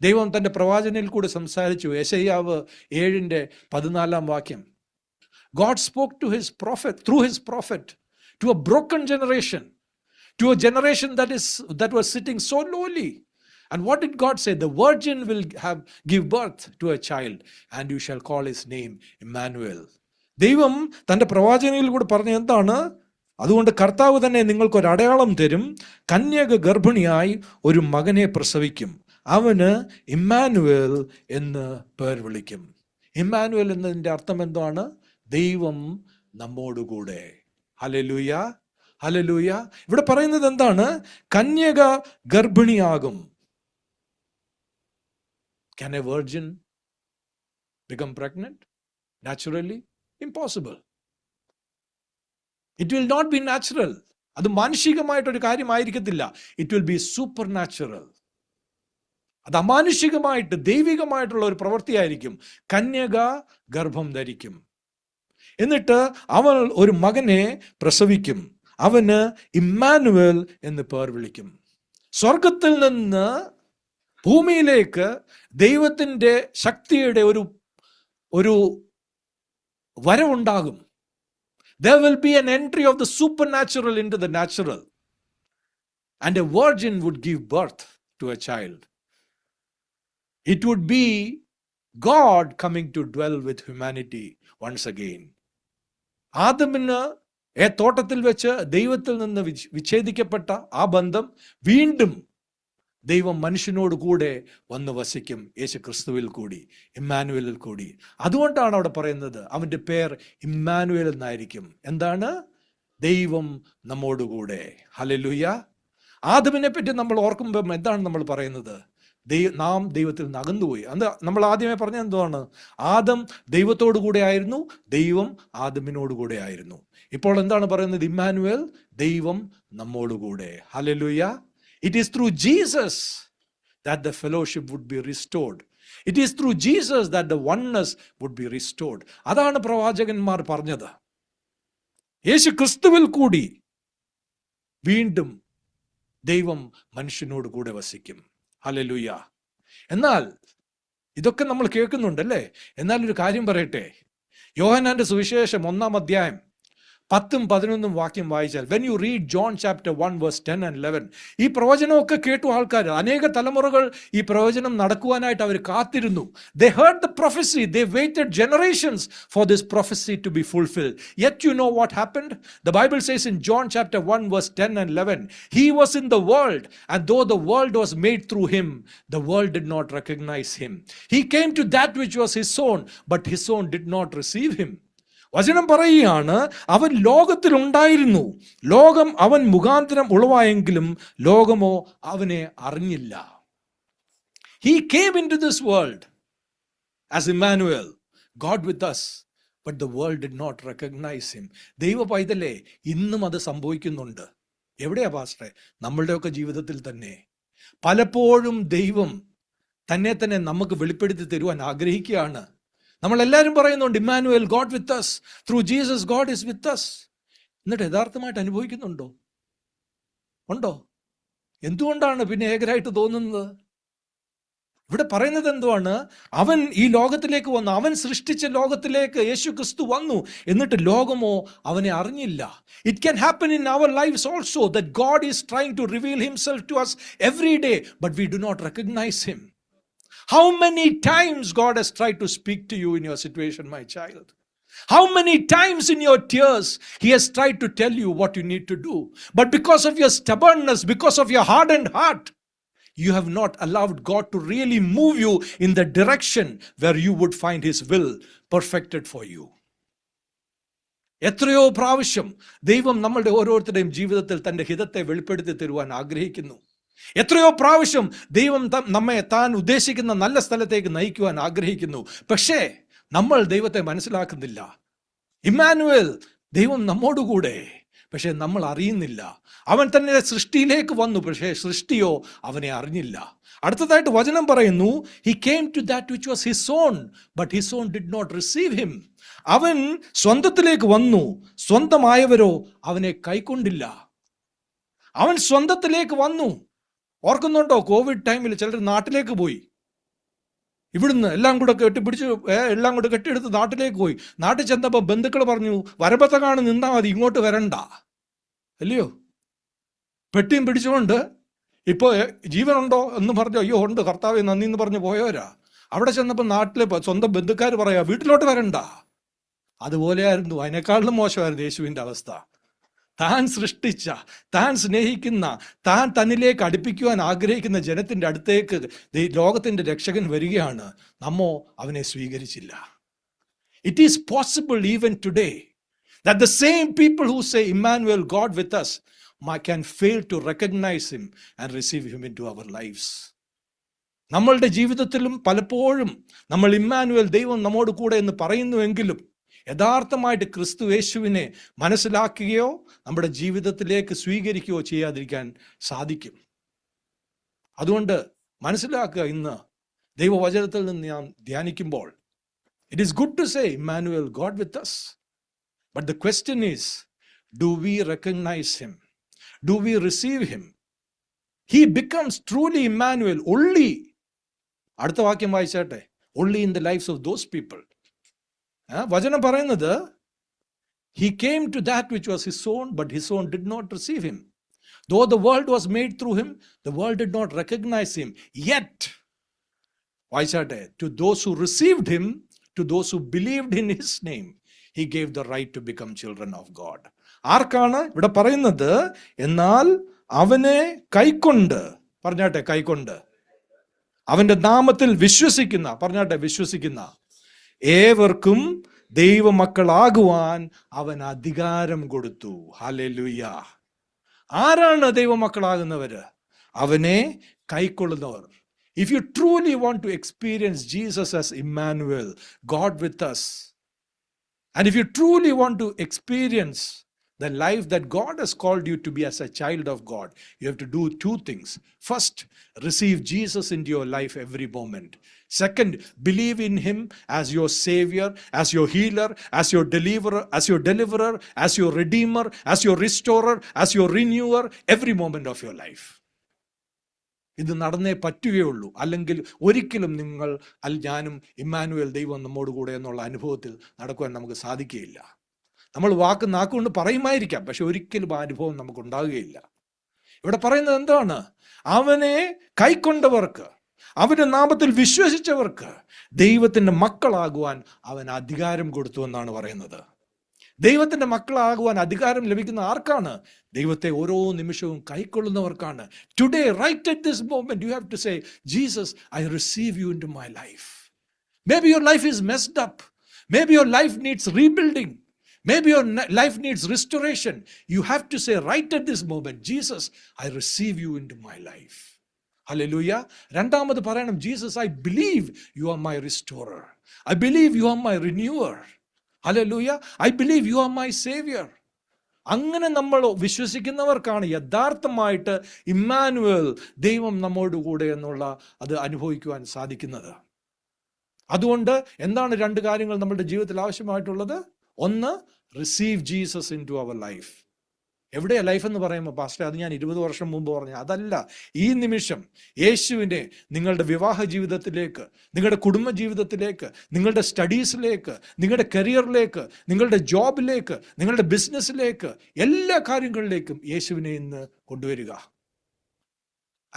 ദൈവം തൻ്റെ പ്രവാചകനിൽ കൂടെ സംസാരിച്ചു. യെശയ്യാവ് 7:14 God spoke to his prophet, through his prophet, to a broken generation, to a generation that was sitting so lowly. And what did God say? The virgin will give birth to a child and you shall call his name Emmanuel. ദൈവം തൻ്റെ പ്രവാചകനിൽ കൂടെ പറഞ്ഞ എന്താണ്? അതുകൊണ്ട് കർത്താവ് തന്നെ നിങ്ങൾക്കൊരു അടയാളം തരും, കന്യക ഗർഭിണിയായി ഒരു മകനെ പ്രസവിക്കും, അവന് ഇമ്മാനുവേൽ എന്ന് പേർ വിളിക്കും. ഇമ്മാനുവേൽ എന്നതിൻ്റെ അർത്ഥം എന്താണ്? ദൈവം നമ്മോടുകൂടെ. Hallelujah, hallelujah. ഇവിടെ പറയുന്നത് എന്താണ്? കന്യക ഗർഭിണിയാകും. Can a virgin become pregnant naturally? Impossible. It will not be natural. അത് മാനുഷികമായിട്ടൊരു കാര്യമായിരിക്കത്തില്ല. It will be supernatural. അത് അമാനുഷികമായിട്ട് ദൈവികമായിട്ടുള്ള ഒരു പ്രവൃത്തിയായിരിക്കും. കന്യക ഗർഭം ധരിക്കും, എന്നിട്ട് അവൾ ഒരു മകനെ പ്രസവിക്കും, അവന് ഇമ്മാനുവേൽ എന്ന് പേർ വിളിക്കും. സ്വർഗത്തിൽ നിന്ന് ഭൂമിയിലേക്ക് ദൈവത്തിൻ്റെ ശക്തിയുടെ ഒരു വരവുണ്ടാകും. There will be an entry of the supernatural into the natural, and a virgin would give birth to a child. It would be God coming to dwell with humanity once again. ആദമിന് തോട്ടത്തിൽ വെച്ച് ദൈവത്തിൽ നിന്ന് വിച്ഛേദിക്കപ്പെട്ട ആ ബന്ധം വീണ്ടും ദൈവം മനുഷ്യനോട് കൂടെ വന്ന് വസിക്കും, യേശു ക്രിസ്തുവിൽ കൂടി, ഇമ്മാനുവേലിൽ കൂടി. അതുകൊണ്ടാണ് അവിടെ പറയുന്നത് അവൻ്റെ പേർ ഇമ്മാനുവേൽ എന്നായിരിക്കും. എന്താണ്? ദൈവം നമ്മോടുകൂടെ. ഹല്ലേലൂയ. ആദമിനെ പറ്റി നമ്മൾ ഓർക്കുമ്പോൾ എന്താണ് നമ്മൾ പറയുന്നത്? നാം ദൈവത്തിൽ നിന്ന് അകന്നുപോയി. അത് നമ്മൾ ആദ്യമേ പറഞ്ഞ എന്താണ്? ആദം ദൈവത്തോടു കൂടെ ആയിരുന്നു, ദൈവം ആദമിനോട് കൂടെ ആയിരുന്നു. ഇപ്പോൾ എന്താണ് പറയുന്നത്? ഇമ്മാനുവേൽ, ദൈവം നമ്മോടുകൂടെ. Hallelujah. It is through Jesus that the fellowship would be restored. It is through Jesus that the oneness would be restored. അതാണ് പ്രവാചകന്മാർ പറഞ്ഞത്. യേശു ക്രിസ്തുവിൽ കൂടി വീണ്ടും ദൈവം മനുഷ്യനോട് കൂടെ വസിക്കും. ഹല്ലേലൂയ. എന്നാൽ ഇതൊക്കെ നമ്മൾ കേൾക്കുന്നുണ്ടല്ലേ? എന്നാൽ ഒരു കാര്യം പറയട്ടെ. യോഹന്നാന്റെ സുവിശേഷം 1-ാം 10-11 വാക്യം വായിച്ചാൽ, when you read John chapter 1 verse 10 and 11, ഈ പ്രവചനമൊക്കെ കേട്ടു ആൾക്കാർ. അനേക തലമുറകൾ ഈ പ്രവചനം നടക്കുവാനായിട്ട് അവർ കാത്തിരുന്നു. They heard the prophecy. They waited generations for this prophecy to be fulfilled. Yet you know what happened? The Bible says in John chapter 1 verse 10 and 11, he was in the world, and though the world was made through him, the world did not recognize him. He came to that which was his own, but his own did not receive him. വചനം പറയുകയാണ്, അവൻ ലോകത്തിൽ ഉണ്ടായിരുന്നു, ലോകം അവൻ മുഖാന്തരം ഉളവായെങ്കിലും ലോകമോ അവനെ അറിഞ്ഞില്ല. He came into this world as Emmanuel, God with us, but the world did not recognize him. ദൈവ പൈതലേ, ഇന്നും അത് സംഭവിക്കുന്നുണ്ട്. എവിടെയാ പാസ്റ്ററെ? നമ്മളുടെയൊക്കെ ജീവിതത്തിൽ തന്നെ പലപ്പോഴും ദൈവം തന്നെ നമുക്ക് വെളിപ്പെടുത്തി തരുവാൻ ആഗ്രഹിക്കുകയാണ്. നമ്മളെല്ലാവരും പറയുന്നുണ്ട്, Immanuel, God with us, through Jesus God is with us. എന്നിട്ട് യഥാർത്ഥമായിട്ട് അനുഭവിക്കുന്നുണ്ടോ? ഉണ്ടോ? എന്തുകൊണ്ടാണ് പിന്നെ ഏകരായിട്ട് തോന്നുന്നത്? ഇവിടെ പറയുന്നത് എന്തുവാണ്? അവൻ ഈ ലോകത്തിലേക്ക് വന്നു, അവൻ സൃഷ്ടിച്ച ലോകത്തിലേക്ക് യേശു ക്രിസ്തു വന്നു, എന്നിട്ട് ലോകമോ അവനെ അറിഞ്ഞില്ല. It can happen in our lives also that God is trying to reveal himself to us every day, but we do not recognize him. How many times God has tried to speak to you in your situation, my child? How many times in your tears he has tried to tell you what you need to do, but because of your stubbornness, because of your hardened heart, you have not allowed God to really move you in the direction where you would find his will perfected for you. എത്രയോ പ്രാവശ്യം ദൈവം നമ്മളുടെ ഓരോരുത്തരുടെയും ജീവിതത്തിൽ തൻ്റെ ഹിതത്തെ വെളിപ്പെടുത്തി തരുവാൻ ആഗ്രഹിക്കുന്നു. എത്രയോ പ്രാവശ്യം ദൈവം നമ്മെ താൻ ഉദ്ദേശിക്കുന്ന നല്ല സ്ഥലത്തേക്ക് നയിക്കുവാൻ ആഗ്രഹിക്കുന്നു. പക്ഷേ നമ്മൾ ദൈവത്തെ മനസ്സിലാക്കുന്നില്ല. ഇമ്മാനുവേൽ, ദൈവം നമ്മോടുകൂടെ, പക്ഷെ നമ്മൾ അറിയുന്നില്ല. അവൻ തന്നെ സൃഷ്ടിയിലേക്ക് വന്നു, പക്ഷേ സൃഷ്ടിയോ അവനെ അറിഞ്ഞില്ല. അടുത്തതായിട്ട് വചനം പറയുന്നു, he came to that which was his own, but his own did not receive him. അവൻ സ്വന്തത്തിലേക്ക് വന്നു, സ്വന്തമായവരോ അവനെ കൈക്കൊണ്ടില്ല. അവൻ സ്വന്തത്തിലേക്ക് വന്നു. ഓർക്കുന്നുണ്ടോ? കോവിഡ് ടൈമിൽ ചിലർ നാട്ടിലേക്ക് പോയി, ഇവിടുന്ന് എല്ലാം കൂടെ കെട്ടിപ്പിടിച്ച് എല്ലാം കൂടെ കെട്ടിയെടുത്ത് നാട്ടിലേക്ക് പോയി. നാട്ടിൽ ചെന്നപ്പോൾ ബന്ധുക്കൾ പറഞ്ഞു, വരമ്പത്തങ്ങാണ് നിന്നാൽ മതി, ഇങ്ങോട്ട് വരണ്ട. അല്ലയോ? പെട്ടിയും പിടിച്ചുകൊണ്ട് ഇപ്പോൾ ജീവനുണ്ടോ എന്ന് പറഞ്ഞു, അയ്യോ ഉണ്ട് കർത്താവേ നന്ദി എന്ന് പറഞ്ഞ് പോയവരാ. അവിടെ ചെന്നപ്പോൾ നാട്ടിലെ സ്വന്തം ബന്ധുക്കാർ പറയാ വീട്ടിലോട്ട് വരണ്ട. അതുപോലെയായിരുന്നു, അതിനേക്കാളും മോശമായിരുന്നു യേശുവിൻ്റെ അവസ്ഥ. താൻ സൃഷ്ടിച്ച, താൻ സ്നേഹിക്കുന്ന, താൻ തന്നിലേക്ക് അടുപ്പിക്കുവാൻ ആഗ്രഹിക്കുന്ന ജനത്തിൻ്റെ അടുത്തേക്ക് ലോകത്തിൻ്റെ രക്ഷകൻ വരികയാണ്. നമ്മോ അവനെ സ്വീകരിച്ചില്ല. It is possible even today that the same people who say Emmanuel, God with us, can fail to recognize him and receive him into our lives. നമ്മളുടെ ജീവിതത്തിലും പലപ്പോഴും നമ്മൾ ഇമ്മാനുവേൽ, ദൈവം നമ്മോട് കൂടെ എന്ന് പറയുന്നുവെങ്കിലും യഥാർത്ഥമായിട്ട് ക്രിസ്തു യേശുവിനെ മനസ്സിലാക്കുകയോ നമ്മുടെ ജീവിതത്തിലേക്ക് സ്വീകരിക്കുകയോ ചെയ്യാതിരിക്കാൻ സാധിക്കും. അതുകൊണ്ട് മനസ്സിലാക്കുക, ഇന്ന് ദൈവവചനത്തിൽ നിന്ന് നാം ധ്യാനിക്കുമ്പോൾ it is good to say Immanuel, God with us. But the question is, do we recognize him? Do we receive him? He becomes truly Emmanuel only. അടുത്ത വാക്യം വായിച്ചാട്ടെ. Only in the lives of those people. വചനം പറയുന്നത്, he came to that which was his own, but his own did not receive him. Though the world was made through him, the world did not recognize him. Yet, വായിച്ചാട്ടെ, to those who received him, to those who believed in his name, he gave the right to become children of God. ആർക്കാണ് ഇവിടെ പറയുന്നത്? എന്നാൽ അവനെ കൈക്കൊണ്ട്, പറഞ്ഞാട്ടെ കൈക്കൊണ്ട്, അവന്റെ നാമത്തിൽ വിശ്വസിക്കുന്ന, പറഞ്ഞാട്ടെ വിശ്വസിക്കുന്ന ഏവർക്കും ദൈവമക്കളാകുവാൻ അവൻ അധികാരം കൊടുത്തു. ഹല്ലേലൂയ. ആരാണ് ദൈവമക്കളാകുന്നവര്? അവനെ കൈക്കൊള്ളുന്നവർ. If you truly want to experience Jesus as Emmanuel, God with us, and if you truly want to experience the life that God has called you to be as a child of God, you have to do two things. First, receive Jesus into your life every moment. Second, believe in him as your savior, as your healer, as your deliverer, as your redeemer, as your restorer, as your renewer, every moment of your life. ഇത് നടന്നേ പറ്റുകയുള്ളൂ. അല്ലെങ്കിൽ ഒരിക്കലും നിങ്ങൾ ഞാനും Emmanuel, ദൈവം നമ്മോട് കൂടെ എന്നുള്ള അനുഭവത്തിൽ നടക്കുവാൻ നമുക്ക് സാധിക്കുകയില്ല. നമ്മൾ നാക്കുകൊണ്ട് പറയുമായിരിക്കാം, പക്ഷെ ഒരിക്കലും ആ അനുഭവം നമുക്ക് ഉണ്ടാകുകയില്ല. ഇവിടെ പറയുന്നത് എന്താണ്? അവനെ കൈക്കൊണ്ടവർക്ക്, അവന്റെ നാമത്തിൽ വിശ്വസിച്ചവർക്ക് ദൈവത്തിന്റെ മക്കളാകുവാൻ അവൻ അധികാരം കൊടുത്തു എന്നാണ് പറയുന്നത്. ദൈവത്തിന്റെ മക്കളാകുവാൻ അധികാരം ലഭിക്കുന്ന ആർക്കാണ്? ദൈവത്തെ ഓരോ നിമിഷവും കൈക്കൊള്ളുന്നവർക്കാണ്. Today, right at this moment, you have to say, Jesus, I receive you into my life. Maybe your life is messed up. Maybe your life needs rebuilding. Maybe your life needs restoration. You have to say right at this moment, Jesus, I receive you into my life. Hallelujah. രണ്ടാമത് പറയണം, Jesus, I believe you are my restorer. I believe you are my renewer. Hallelujah. I believe you are my savior. അങ്ങനെ നമ്മൾ വിശ്വസിക്കുന്നവർക്കാണ് യഥാർത്ഥമായിട്ട് Emmanuel, ദൈവം നമ്മോട് കൂടെ എന്നുള്ള അത് അനുഭവിക്കുവാൻ സാധിക്കുന്നത്. അതുകൊണ്ട് എന്താണ് രണ്ട് കാര്യങ്ങൾ നമ്മുടെ ജീവിതത്തിൽ ആവശ്യമായിട്ടുള്ളത്? ഒന്ന്, receive Jesus into our life. എവിടെയാ ലൈഫ് എന്ന് പറയുമ്പോൾ പാസ്റ്റർ അത് ഞാൻ 20 വർഷം മുമ്പ് പറഞ്ഞു. അതല്ല, ഈ നിമിഷം യേശുവിനെ നിങ്ങളുടെ വിവാഹ ജീവിതത്തിലേക്ക്, നിങ്ങളുടെ കുടുംബ ജീവിതത്തിലേക്ക്, നിങ്ങളുടെ സ്റ്റഡീസിലേക്ക്, നിങ്ങളുടെ കരിയറിലേക്ക്, നിങ്ങളുടെ ജോബിലേക്ക്, നിങ്ങളുടെ ബിസിനസ്സിലേക്ക്, എല്ലാ കാര്യങ്ങളിലേക്കും യേശുവിനെ ഇന്ന് കൊണ്ടുവരിക.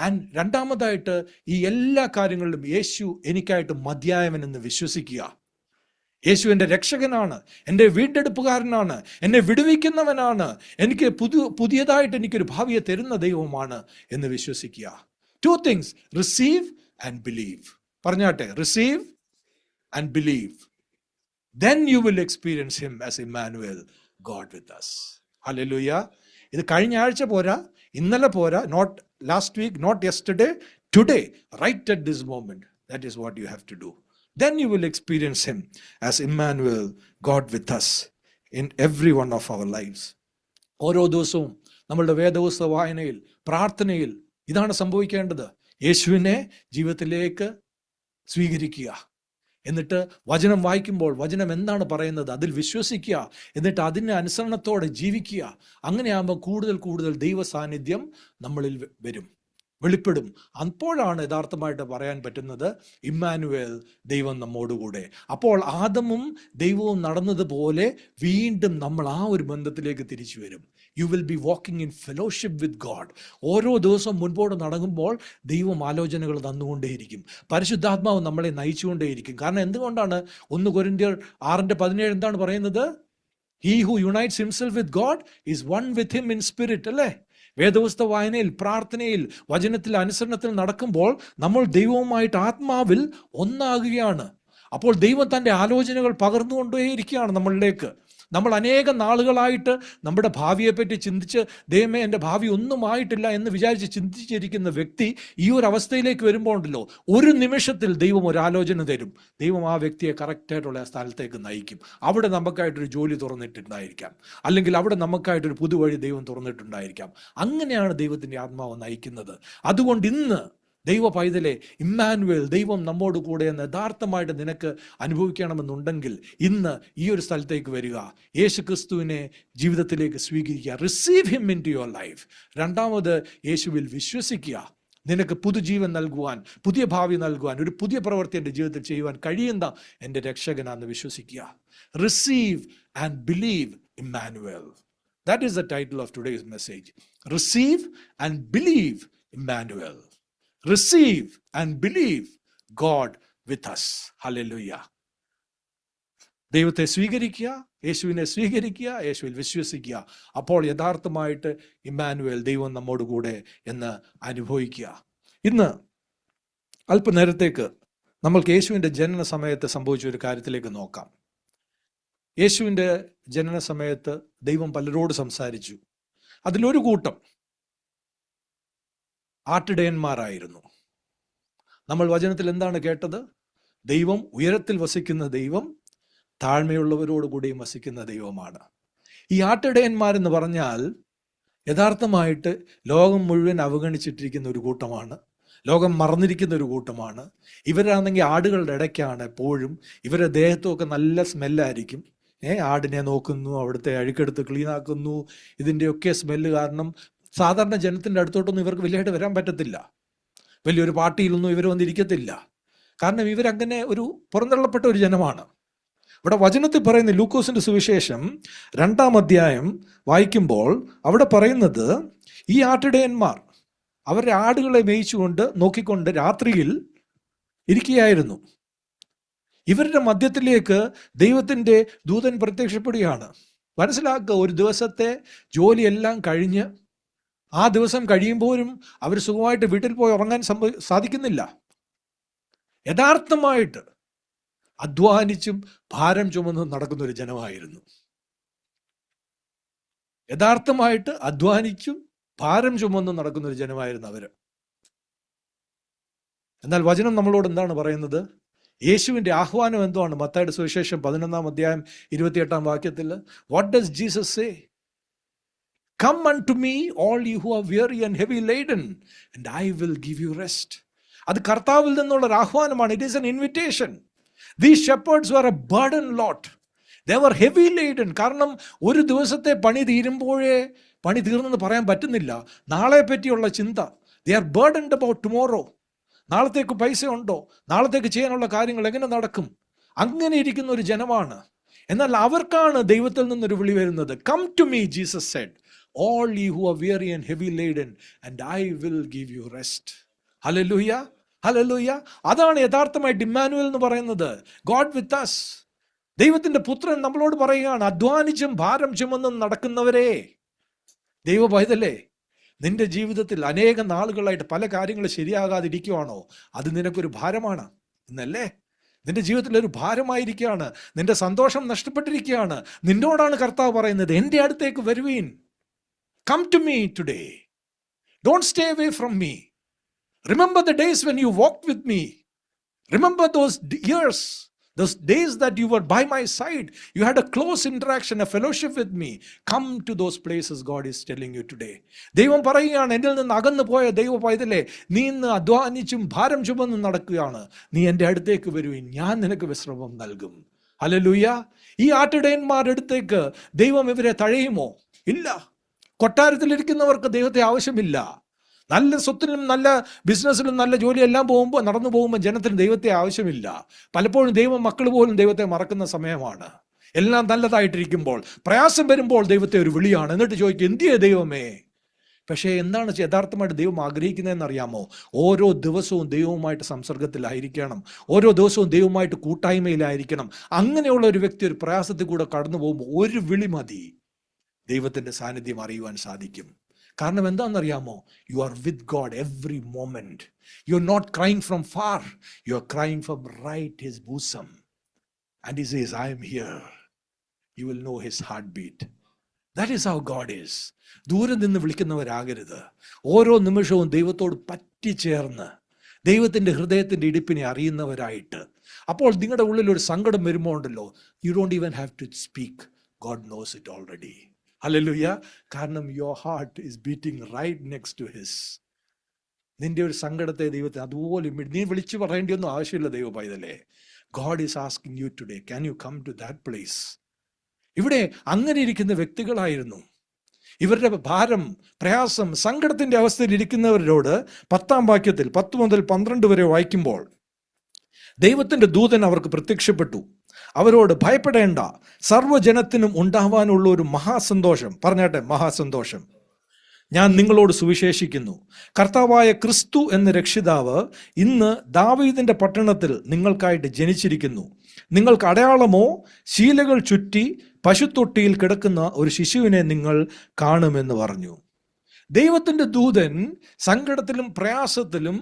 ആൻഡ് രണ്ടാമതായിട്ട്, ഈ എല്ലാ കാര്യങ്ങളിലും യേശു എനിക്കായിട്ട് മതിയായവൻ എന്ന് വിശ്വസിക്കുക. യേശു എൻ്റെ രക്ഷകനാണ്, എൻ്റെ വീണ്ടെടുപ്പുകാരനാണ്, എന്നെ വിടുവിക്കുന്നവനാണ്, എനിക്ക് പുതിയതായിട്ട് എനിക്കൊരു ഭാവിയെ തരുന്ന ദൈവമാണ് എന്ന് വിശ്വസിക്കുക. 2 things, റിസീവ് ആൻഡ് ബിലീവ്. പറഞ്ഞാട്ടെ, receive and believe. Then you will experience him as Emmanuel, God with us. Hallelujah. ഇത് കഴിഞ്ഞ ആഴ്ച പോരാ, ഇന്നലെ പോരാ, not last week, not yesterday, today, right at this moment. That is what you have to do. Then you will experience him as Emmanuel, God with us in every one of our lives. ഓരോ ദിവസവും നമ്മളുടെ വേദപുസ്തക വായനയിൽ, പ്രാർത്ഥനയിൽ ഇതാണ് സംഭവിക്കേണ്ടത്. യേശുവിനെ ജീവിതത്തിലേക്ക് സ്വീകരിക്കുക. എന്നിട്ട് വചനം വായിക്കുമ്പോൾ വചനം എന്താണ് പറയുന്നത് അതിൽ വിശ്വസിക്കുക. എന്നിട്ട് അതിന് അനുസരണത്തോടെ ജീവിക്കുക. അങ്ങനെയാകുമ്പോൾ കൂടുതൽ കൂടുതൽ ദൈവ സാന്നിധ്യം നമ്മളിൽ വരും, വെളിപ്പെടും. അപ്പോഴാണ് യഥാർത്ഥമായിട്ട് പറയാൻ പറ്റുന്നത് ഇമ്മാനുവേൽ, ദൈവം നമ്മോടുകൂടെ. അപ്പോൾ ആദമും ദൈവവും നടന്നതുപോലെ വീണ്ടും നമ്മൾ ആ ഒരു ബന്ധത്തിലേക്ക് തിരിച്ചു വരും. You will be walking in fellowship with God. ഓരോ ദിവസവും മുൻപോട്ട് നടക്കുമ്പോൾ ദൈവം ആലോചനകൾ തന്നുകൊണ്ടേയിരിക്കും, പരിശുദ്ധാത്മാവ് നമ്മളെ നയിച്ചുകൊണ്ടേയിരിക്കും. കാരണം എന്തുകൊണ്ടാണ് 1 കൊരിന്ത്യർ 6:17 എന്താണ് പറയുന്നത്? He who unites himself with God is one with him in spirit. അല്ലേ? വേദപുസ്തക വായനയിൽ, പ്രാർത്ഥനയിൽ, വചനത്തിൽ, അനുസരണത്തിൽ നടക്കുമ്പോൾ നമ്മൾ ദൈവവുമായിട്ട് ആത്മാവിൽ ഒന്നാകുകയാണ്. അപ്പോൾ ദൈവം തൻ്റെ ആലോചനകൾ പകർന്നുകൊണ്ടേയിരിക്കുകയാണ് നമ്മളിലേക്ക്. നമ്മൾ അനേക നാളുകളായിട്ട് നമ്മുടെ ഭാവിയെപ്പറ്റി ചിന്തിച്ച് ദൈവമേ എൻ്റെ ഭാവി ഒന്നും ആയിട്ടില്ല എന്ന് വിചാരിച്ച് ചിന്തിച്ചിരിക്കുന്ന വ്യക്തി ഈ ഒരു അവസ്ഥയിലേക്ക് വരുമ്പോൾ ഉണ്ടല്ലോ, ഒരു നിമിഷത്തിൽ ദൈവം ഒരു ആലോചന തരും. ദൈവം ആ വ്യക്തിയെ കറക്റ്റായിട്ടുള്ള സ്ഥലത്തേക്ക് നയിക്കും. അവിടെ നമുക്കായിട്ടൊരു ജോലി തുറന്നിട്ടുണ്ടായിരിക്കാം, അല്ലെങ്കിൽ അവിടെ നമുക്കായിട്ടൊരു പുതുവഴി ദൈവം തുറന്നിട്ടുണ്ടായിരിക്കാം. അങ്ങനെയാണ് ദൈവത്തിൻ്റെ ആത്മാവ് നയിക്കുന്നത്. അതുകൊണ്ട് ഇന്ന് ദൈവ പൈതലെ, ഇമ്മാനുവേൽ, ദൈവം നമ്മോട് കൂടെ എന്ന് യഥാർത്ഥമായിട്ട് നിനക്ക് അനുഭവിക്കണമെന്നുണ്ടെങ്കിൽ ഇന്ന് ഈ ഒരു സ്ഥലത്തേക്ക് വരിക. യേശു ക്രിസ്തുവിനെ ജീവിതത്തിലേക്ക് സ്വീകരിക്കുക. Receive him into your life. രണ്ടാമത്, യേശുവിൽ വിശ്വസിക്കുക. നിനക്ക് പുതുജീവൻ നൽകുവാൻ, പുതിയ ഭാവി നൽകുവാൻ, ഒരു പുതിയ പ്രവൃത്തി എൻ്റെ ജീവിതത്തിൽ ചെയ്യുവാൻ കഴിയുന്ന എൻ്റെ രക്ഷകനാണെന്ന് വിശ്വസിക്കുക. Receive and believe Immanuel. That is the title of today's message. Receive and believe Emmanuel. Receive and believe God with us. Hallelujah. ദൈവത്തെ സ്വീകരിക്കുക, യേശുവിനെ സ്വീകരിക്കുക, യേശുവിൽ വിശ്വസിക്കുക. അപ്പോൾ യഥാർത്ഥമായിട്ട് ഇമ്മാനുവേൽ, ദൈവം നമ്മോട് കൂടെ എന്ന് അനുഭവിക്കുക. ഇന്ന് അല്പനേരത്തേക്ക് നമ്മൾക്ക് യേശുവിൻ്റെ ജനന സമയത്ത് സംഭവിച്ച ഒരു കാര്യത്തിലേക്ക് നോക്കാം. യേശുവിൻ്റെ ജനന സമയത്ത് ദൈവം പലരോട് സംസാരിച്ചു. അതിലൊരു കൂട്ടം ആട്ടിടയന്മാരായിരുന്നു. നമ്മൾ വചനത്തിൽ എന്താണ് കേട്ടത്? ദൈവം ഉയരത്തിൽ വസിക്കുന്ന ദൈവം താഴ്മയുള്ളവരോടുകൂടിയും വസിക്കുന്ന ദൈവമാണ്. ഈ ആട്ടിടയന്മാരെന്ന് പറഞ്ഞാൽ യഥാർത്ഥമായിട്ട് ലോകം മുഴുവൻ അവഗണിച്ചിട്ടിരിക്കുന്ന ഒരു കൂട്ടമാണ്, ലോകം മറന്നിരിക്കുന്ന ഒരു കൂട്ടമാണ്. ഇവരാണെങ്കിൽ ആടുകളുടെ ഇടയ്ക്കാണ് എപ്പോഴും. ഇവരുടെ ദേഹത്തൊക്കെ നല്ല സ്മെല്ലായിരിക്കും. ആടിനെ നോക്കുന്നു, അവിടുത്തെ അഴുക്കെടുത്ത് ക്ലീനാക്കുന്നു. ഇതിൻ്റെയൊക്കെ സ്മെല്ല് കാരണം സാധാരണ ജനത്തിൻ്റെ അടുത്തോട്ടൊന്നും ഇവർക്ക് വലിയതായിട്ട് വരാൻ പറ്റത്തില്ല. വലിയൊരു പാർട്ടിയിലൊന്നും ഇവർ വന്നിരിക്കത്തില്ല. കാരണം ഇവരങ്ങനെ ഒരു പുറന്തള്ളപ്പെട്ട ഒരു ജനമാണ്. ഇവിടെ വചനത്തിൽ പറയുന്ന ലൂക്കോസിന്റെ സുവിശേഷം 2-ാം അധ്യായം വായിക്കുമ്പോൾ അവിടെ പറയുന്നത്, ഈ ആട്ടിടയന്മാർ അവരുടെ ആടുകളെ മേയിച്ചുകൊണ്ട് നോക്കിക്കൊണ്ട് രാത്രിയിൽ ഇരിക്കുകയായിരുന്നു. ഇവരുടെ മധ്യത്തിലേക്ക് ദൈവത്തിൻ്റെ ദൂതൻ പ്രത്യക്ഷപ്പെടുകയാണ്. മനസ്സിലാക്കുക, ഒരു ദിവസത്തെ ജോലിയെല്ലാം കഴിഞ്ഞ് ആ ദിവസം കഴിയുമ്പോഴും അവർ സുഖമായിട്ട് വീട്ടിൽ പോയി ഉറങ്ങാൻ സാധിക്കുന്നില്ല. യഥാർത്ഥമായിട്ട് അധ്വാനിച്ചും ഭാരം ചുമന്നും നടക്കുന്ന ഒരു ജനമായിരുന്നു. യഥാർത്ഥമായിട്ട് അധ്വാനിച്ചും ഭാരം ചുമന്നും നടക്കുന്ന ഒരു ജനമായിരുന്നു അവര്. എന്നാൽ വചനം നമ്മളോട് എന്താണ് പറയുന്നത്? യേശുവിൻ്റെ ആഹ്വാനം എന്താണ്? മത്തായിയുടെ സുവിശേഷം 11-ാം അധ്യായം 28-ാം വാക്യത്തിൽ, what does Jesus say? Come unto me, all you who are weary and heavy laden, and I will give you rest. അത് കർത്താവിൽ നിന്നുള്ള ഒരു ആഹ്വാനമാണ്. It is an invitation. These shepherds were a burden lot. They were heavy laden. കാരണം ഒരു ദിവസത്തെ പണി തീരുമ്പോഴേ പണി തീർന്നെന്ന് പറയാൻ പറ്റുന്നില്ല. നാളെ പറ്റിയുള്ള ചിന്ത. They are burdened about tomorrow. നാളത്തേക്ക് പൈസ ഉണ്ടോ, നാളത്തേക്ക് ചെയ്യാനുള്ള കാര്യങ്ങൾ എങ്ങനെ നടക്കും, അങ്ങനെ ഇരിക്കുന്ന ഒരു ജനമാണ്. എന്നാൽ അവർക്കാണ് ദൈവത്തിൽ നിന്നൊരു വിളി വരുന്നത്. Come to me, Jesus said, all ye who are weary and heavy laden, and I will give you rest. Hallelujah, hallelujah. അതാണ് യഥാർത്ഥമായിട്ട് ഇമ്മാനുവൽ എന്ന് പറയുന്നത്. God with us. ദൈവത്തിന്റെ പുത്രൻ നമ്മളോട് പറയുകയാണ്, അധ്വാനിച്ചും ഭാരം ചുമന്നും നടക്കുന്നവരെ. ദൈവ പൈതലേ, നിന്റെ ജീവിതത്തിൽ അനേക നാളുകളായിട്ട് പല കാര്യങ്ങൾ ശരിയാകാതിരിക്കുവാണോ? അത് നിനക്കൊരു ഭാരമാണ് എന്നല്ലേ? നിന്റെ ജീവിതത്തിൽ ഒരു ഭാരമായിരിക്കുകയാണ്, നിന്റെ സന്തോഷം നഷ്ടപ്പെട്ടിരിക്കുകയാണ്. നിന്നോടാണ് കർത്താവ് പറയുന്നത്, എൻ്റെ അടുത്തേക്ക് വരുവീൻ. Come to me today. Don't stay away from me. Remember the days when you walked with me. Remember those years, those days that you were by my side. You had a close interaction, a fellowship with me. Come to those places, God is telling you today. ദൈവം പറയുകയാണ്, എന്നിൽ നിന്ന് അകന്നു പോയ ദൈവ പൈതലേ, നീ ഇന്ന് അധ്വാനിച്ചും ഭാരം ചുമന്നും നടക്കുകയാണ്, നീ എൻ്റെ അടുത്തേക്ക് വരുവിൻ, ഞാൻ നിനക്ക് വിശ്രമം നൽകും. ഹല്ലേലൂയ. ഈ ആട്ടിടയന്മാരുടെ അടുത്തേക്ക് ദൈവം ഇവരെ തഴയുമോ? ഇല്ല. കൊട്ടാരത്തിലിരിക്കുന്നവർക്ക് ദൈവത്തെ ആവശ്യമില്ല. നല്ല സ്വത്തിനും നല്ല ബിസിനസ്സിലും നല്ല ജോലിയെല്ലാം നടന്നു പോകുമ്പോൾ ജനത്തിന് ദൈവത്തെ ആവശ്യമില്ല. പലപ്പോഴും ദൈവം മക്കൾ പോലും ദൈവത്തെ മറക്കുന്ന സമയമാണ്. എല്ലാം നല്ലതായിട്ടിരിക്കുമ്പോൾ പ്രയാസം വരുമ്പോൾ ദൈവത്തെ ഒരു വിളിയാണ്. എന്നിട്ട് ചോദിക്കും, എന്തിയേ ദൈവമേ? പക്ഷേ എന്താണ് യഥാർത്ഥമായിട്ട് ദൈവം ആഗ്രഹിക്കുന്നതെന്ന് അറിയാമോ? ഓരോ ദിവസവും ദൈവവുമായിട്ട് സംസർഗത്തിലായിരിക്കണം, ഓരോ ദിവസവും ദൈവവുമായിട്ട് കൂട്ടായ്മയിലായിരിക്കണം. അങ്ങനെയുള്ള ഒരു വ്യക്തി ഒരു പ്രയാസത്തിൽ കൂടെ കടന്നു പോകുമ്പോൾ ഒരു വിളി മതി, ദൈവത്തിന്റെ സാന്നിധ്യം അറിയുവാൻ സാധിക്കും. കാരണം എന്താണെന്നറിയാമോ? You are with God every moment. You are not crying from far, you are crying from right his bosom. And he says, I'm here. You will know his heart beat. That is how God is. ദൂരെ നിന്ന് വിളിക്കുന്നവരാകരുത്. ഓരോ നിമിഷവും ദൈവത്തോട് പറ്റിച്ചേർന്ന് ദൈവത്തിന്റെ ഹൃദയത്തിന്റെ ഇടിപ്പിനെ അറിയുന്നവരായിട്ട്. അപ്പോൾ നിങ്ങളുടെ ഉള്ളിൽ ഒരു സങ്കടം വരുമ്പോൾ ഉണ്ടല്ലോ, you don't even have to speak, God knows it already. Hallelujah. കാരണം your heart is beating right next to his. നിന്റെ ഒരു സങ്കടത്തെ ദൈവത്തെ അതുപോലെ നീ വിളിച്ചു പറയേണ്ടിയൊന്നും ആവശ്യമില്ല ദൈവ പൈതലേ. God is asking you today, can you come to that place? ഇവിടെ അങ്ങനെ ഇരിക്കുന്ന വ്യക്തികളായിരുന്നു. ഇവരുടെ ഭാരം, പ്രയാസം, സങ്കടത്തിന്റെ അവസ്ഥയിൽ ഇരിക്കുന്നവരോട് 10-ാം വാക്യത്തിൽ 10 മുതൽ 12 വരെ വായിക്കുമ്പോൾ ദൈവത്തിന്റെ ദൂതൻ അവർക്ക് പ്രത്യക്ഷപ്പെട്ടു. അവരോട്, ഭയപ്പെടേണ്ട, സർവ്വജനത്തിനും ഉണ്ടാവാനുള്ള ഒരു മഹാസന്തോഷം, പറഞ്ഞാട്ടെ, മഹാസന്തോഷം ഞാൻ നിങ്ങളോട് സുവിശേഷിക്കുന്നു. കർത്താവായ ക്രിസ്തു എന്ന രക്ഷിതാവ് ഇന്ന് ദാവീദിന്റെ പട്ടണത്തിൽ നിങ്ങൾക്കായിട്ട് ജനിച്ചിരിക്കുന്നു. നിങ്ങൾക്ക് അടയാളമോ, ശീലകൾ ചുറ്റി പശുത്തൊട്ടിയിൽ കിടക്കുന്ന ഒരു ശിശുവിനെ നിങ്ങൾ കാണുമെന്ന് പറഞ്ഞു. ദൈവത്തിന്റെ ദൂതൻ സങ്കടത്തിലും പ്രയാസത്തിലും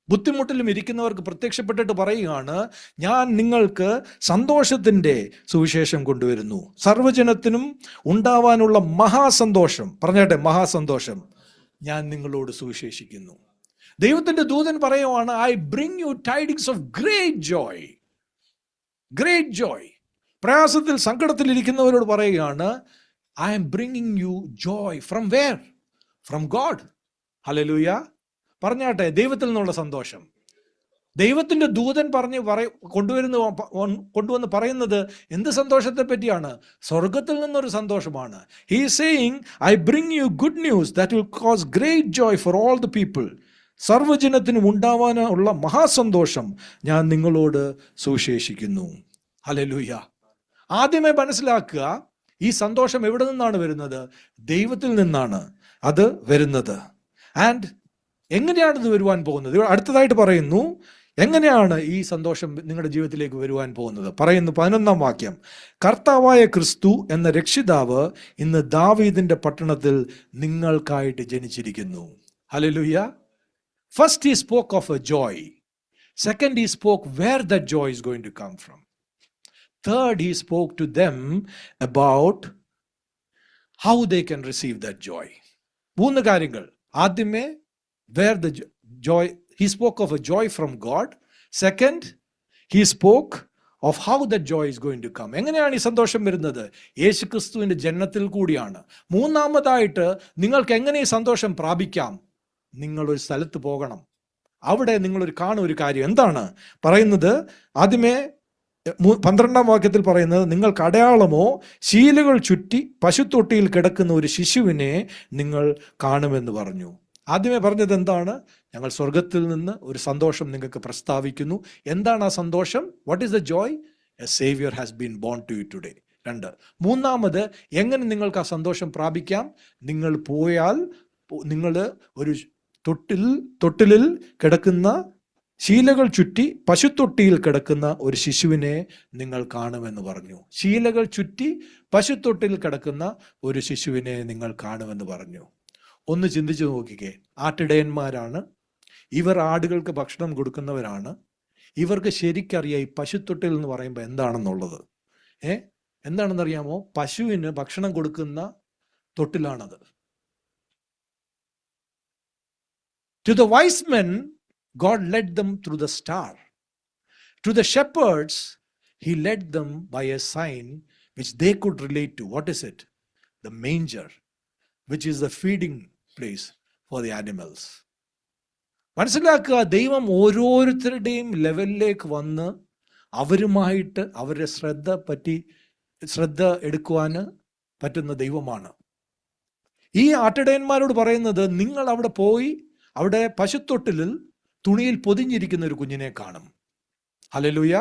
ബുദ്ധിമുട്ടിലും ഇരിക്കുന്നവർക്ക് പ്രത്യക്ഷപ്പെട്ടിട്ട് പറയുകയാണ്, ഞാൻ നിങ്ങൾക്ക് സന്തോഷത്തിന്റെ സുവിശേഷം കൊണ്ടുവരുന്നു. സർവ്വജനത്തിനും ഉണ്ടാവാനുള്ള മഹാസന്തോഷം, പറഞ്ഞാട്ടെ, മഹാസന്തോഷം ഞാൻ നിങ്ങളോട് സുവിശേഷിക്കുന്നു. ദൈവത്തിന്റെ ദൂതൻ പറയുവാണ്, I bring you tidings of great joy. Great joy. പ്രയാസത്തിൽ സങ്കടത്തിൽ ഇരിക്കുന്നവരോട് പറയുകയാണ്, I'm bringing you joy. From where? From God. Hallelujah. പറഞ്ഞാട്ടെ, ദൈവത്തിൽ നിന്നുള്ള സന്തോഷം. ദൈവത്തിന്റെ ദൂതൻ കൊണ്ടുവന്ന് പറയുന്നത് എന്ത് സന്തോഷത്തെ പറ്റിയാണ്? സ്വർഗത്തിൽ നിന്നൊരു സന്തോഷമാണ്. He is saying, I bring you good news that will cause great joy for all the people. സർവ്വജനത്തിനും ഉണ്ടാവാനുള്ള മഹാസന്തോഷം ഞാൻ നിങ്ങളോട് സുവിശേഷിക്കുന്നു. ഹല്ലേലൂയ. ആദ്യമേ മനസ്സിലാക്കുക, ഈ സന്തോഷം എവിടെ നിന്നാണ് വരുന്നത്? ദൈവത്തിൽ നിന്നാണ് അത് വരുന്നത്. ആൻഡ് എങ്ങനെയാണ് ഇത് വരുവാൻ പോകുന്നത്? അടുത്തതായിട്ട് പറയുന്നു, എങ്ങനെയാണ് ഈ സന്തോഷം നിങ്ങളുടെ ജീവിതത്തിലേക്ക് വരുവാൻ പോകുന്നത്? പറയുന്നു 11-ാം വാക്യം, കർത്താവായ ക്രിസ്തു എന്ന രക്ഷിതാവ് ഇന്ന് ദാവീദിന്റെ പട്ടണത്തിൽ നിങ്ങൾക്കായിട്ട് ജനിച്ചിരിക്കുന്നു. Hallelujah. First he spoke of a joy. Second, he spoke where that joy is going to come from. Third, he spoke to them about how they can receive that joy. 3 കാര്യങ്ങൾ. ആദ്യമേ, where the joy, he spoke of a joy from God. Second, he spoke of how that joy is going to come. എങ്ങനെയാണ് ഈ സന്തോഷം വരുന്നത്? യേശുക്രിസ്തുവിന്റെ ജനനത്തിൽ കൂടിയാണ്. മൂന്നാമതായിട്ട്, നിങ്ങൾക്ക് എങ്ങനെ ഈ സന്തോഷം പ്രാപിക്കാം? നിങ്ങളൊരു സ്ഥലത്ത് പോകണം. അവിടെ നിങ്ങളൊരു കാണുന്ന ഒരു കാര്യം എന്താണ് പറയുന്നത്? ആദ്യമേ 12-ാം വാക്യത്തിൽ പറയുന്നത്, നിങ്ങൾക്ക് അടയാളമോ ശീലകൾ ചുറ്റി പശുത്തൊട്ടിയിൽ കിടക്കുന്ന ഒരു ശിശുവിനെ നിങ്ങൾ കാണുമെന്ന് പറഞ്ഞു. ആദ്യമേ പറഞ്ഞത് എന്താണ്? ഞങ്ങൾ സ്വർഗത്തിൽ നിന്ന് ഒരു സന്തോഷം നിങ്ങൾക്ക് പ്രസ്താവിക്കുന്നു. എന്താണ് ആ സന്തോഷം? What is the joy? A saviour has been born to you today. 2. മൂന്നാമത്, എങ്ങനെ നിങ്ങൾക്ക് ആ സന്തോഷം പ്രാപിക്കാം? നിങ്ങൾ പോയാൽ നിങ്ങൾ ഒരു തൊട്ടിലിൽ കിടക്കുന്ന, ശീലകൾ ചുറ്റി പശുത്തൊട്ടിയിൽ കിടക്കുന്ന ഒരു ശിശുവിനെ നിങ്ങൾ കാണുമെന്ന് പറഞ്ഞു. ശീലകൾ ചുറ്റി പശുത്തൊട്ടിയിൽ കിടക്കുന്ന ഒരു ശിശുവിനെ നിങ്ങൾ കാണുമെന്ന് പറഞ്ഞു. ഒന്ന് ചിന്തിച്ചു നോക്കിക്കേ. ആട്ടിടയന്മാരാണ് ഇവർ, ആടുകൾക്ക് ഭക്ഷണം കൊടുക്കുന്നവരാണ്. ഇവർക്ക് ശരിക്കറിയാം ഈ പശുത്തൊട്ടിൽ എന്ന് പറയുമ്പോൾ എന്താണെന്നുള്ളത്. എന്താണെന്നറിയാമോ? പശുവിന് ഭക്ഷണം കൊടുക്കുന്ന തൊട്ടിലാണത്. To the wise men, God led them through the star. To the shepherds, he led them by a sign which they could relate to. What is it? The manger, which is the feeding place for the animals. മനസ്സിലാക്കുക, ദൈവം ഓരോരുത്തരുടെയും ലെവലിലേക്ക് വന്ന് അവരുമായിട്ട് അവരുടെ ശ്രദ്ധ എടുക്കുവാൻ പറ്റുന്ന ദൈവമാണ്. ഈ ആട്ടിടയന്മാരോട് പറയുന്നത്, നിങ്ങൾ അവിടെ പോയി അവിടെ പശുത്തൊട്ടിലിൽ തുണിയിൽ പൊതിഞ്ഞിരിക്കുന്ന ഒരു കുഞ്ഞിനെ കാണും. ഹല്ലേലൂയ.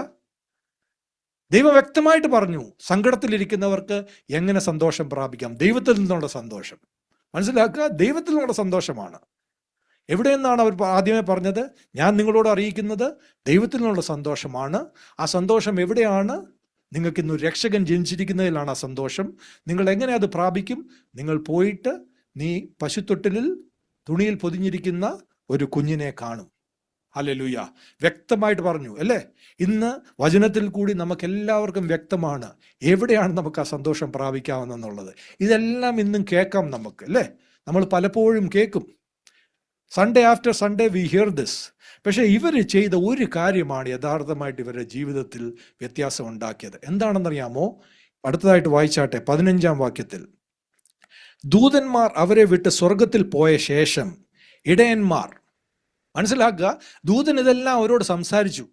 ദൈവം വ്യക്തമായിട്ട് പറഞ്ഞു, സങ്കടത്തിലിരിക്കുന്നവർക്ക് എങ്ങനെ സന്തോഷം പ്രാപിക്കാം. ദൈവത്തിൽ നിന്നുള്ള സന്തോഷം. മനസ്സിലാക്കുക, ദൈവത്തിൽ നിന്നുള്ള സന്തോഷമാണ്. എവിടെ നിന്നാണ് അവർ ആദ്യമേ പറഞ്ഞത്? ഞാൻ നിങ്ങളോട് അറിയിക്കുന്നത് ദൈവത്തിൽ നിന്നുള്ള സന്തോഷമാണ്. ആ സന്തോഷം എവിടെയാണ്? നിങ്ങൾക്ക് ഇന്നൊരു രക്ഷകൻ ജനിച്ചിരിക്കുന്നതിലാണ് ആ സന്തോഷം. നിങ്ങൾ എങ്ങനെ അത് പ്രാപിക്കും? നിങ്ങൾ പോയിട്ട് നീ പശുത്തൊട്ടിലിൽ തുണിയിൽ പൊതിഞ്ഞിരിക്കുന്ന ഒരു കുഞ്ഞിനെ കാണും. ഹല്ലേലൂയ. വ്യക്തമായിട്ട് പറഞ്ഞു അല്ലേ? ഇന്ന് വചനത്തിൽ കൂടി നമുക്ക് എല്ലാവർക്കും വ്യക്തമാണ് എവിടെയാണ് നമുക്ക് ആ സന്തോഷം പ്രാപിക്കാവുന്നെന്നുള്ളത്. ഇതെല്ലാം ഇന്നും കേൾക്കാം നമുക്ക് അല്ലേ? നമ്മൾ പലപ്പോഴും കേൾക്കും. Sunday after Sunday we hear this. പക്ഷേ ഇവർ ചെയ്ത ഒരു കാര്യമാണ് യഥാർത്ഥമായിട്ട് ഇവരുടെ ജീവിതത്തിൽ വ്യത്യാസം ഉണ്ടാക്കിയത്. എന്താണെന്നറിയാമോ? അടുത്തതായിട്ട് വായിച്ചാട്ടെ, 15-ാം വാക്യത്തിൽ. ദൂതന്മാർ അവരെ വിട്ട് സ്വർഗത്തിൽ പോയ ശേഷം ഇടയന്മാർ, മനസ്സിലാക്കുക, ദൂതൻ ഇതെല്ലാം അവരോട് സംസാരിച്ചു.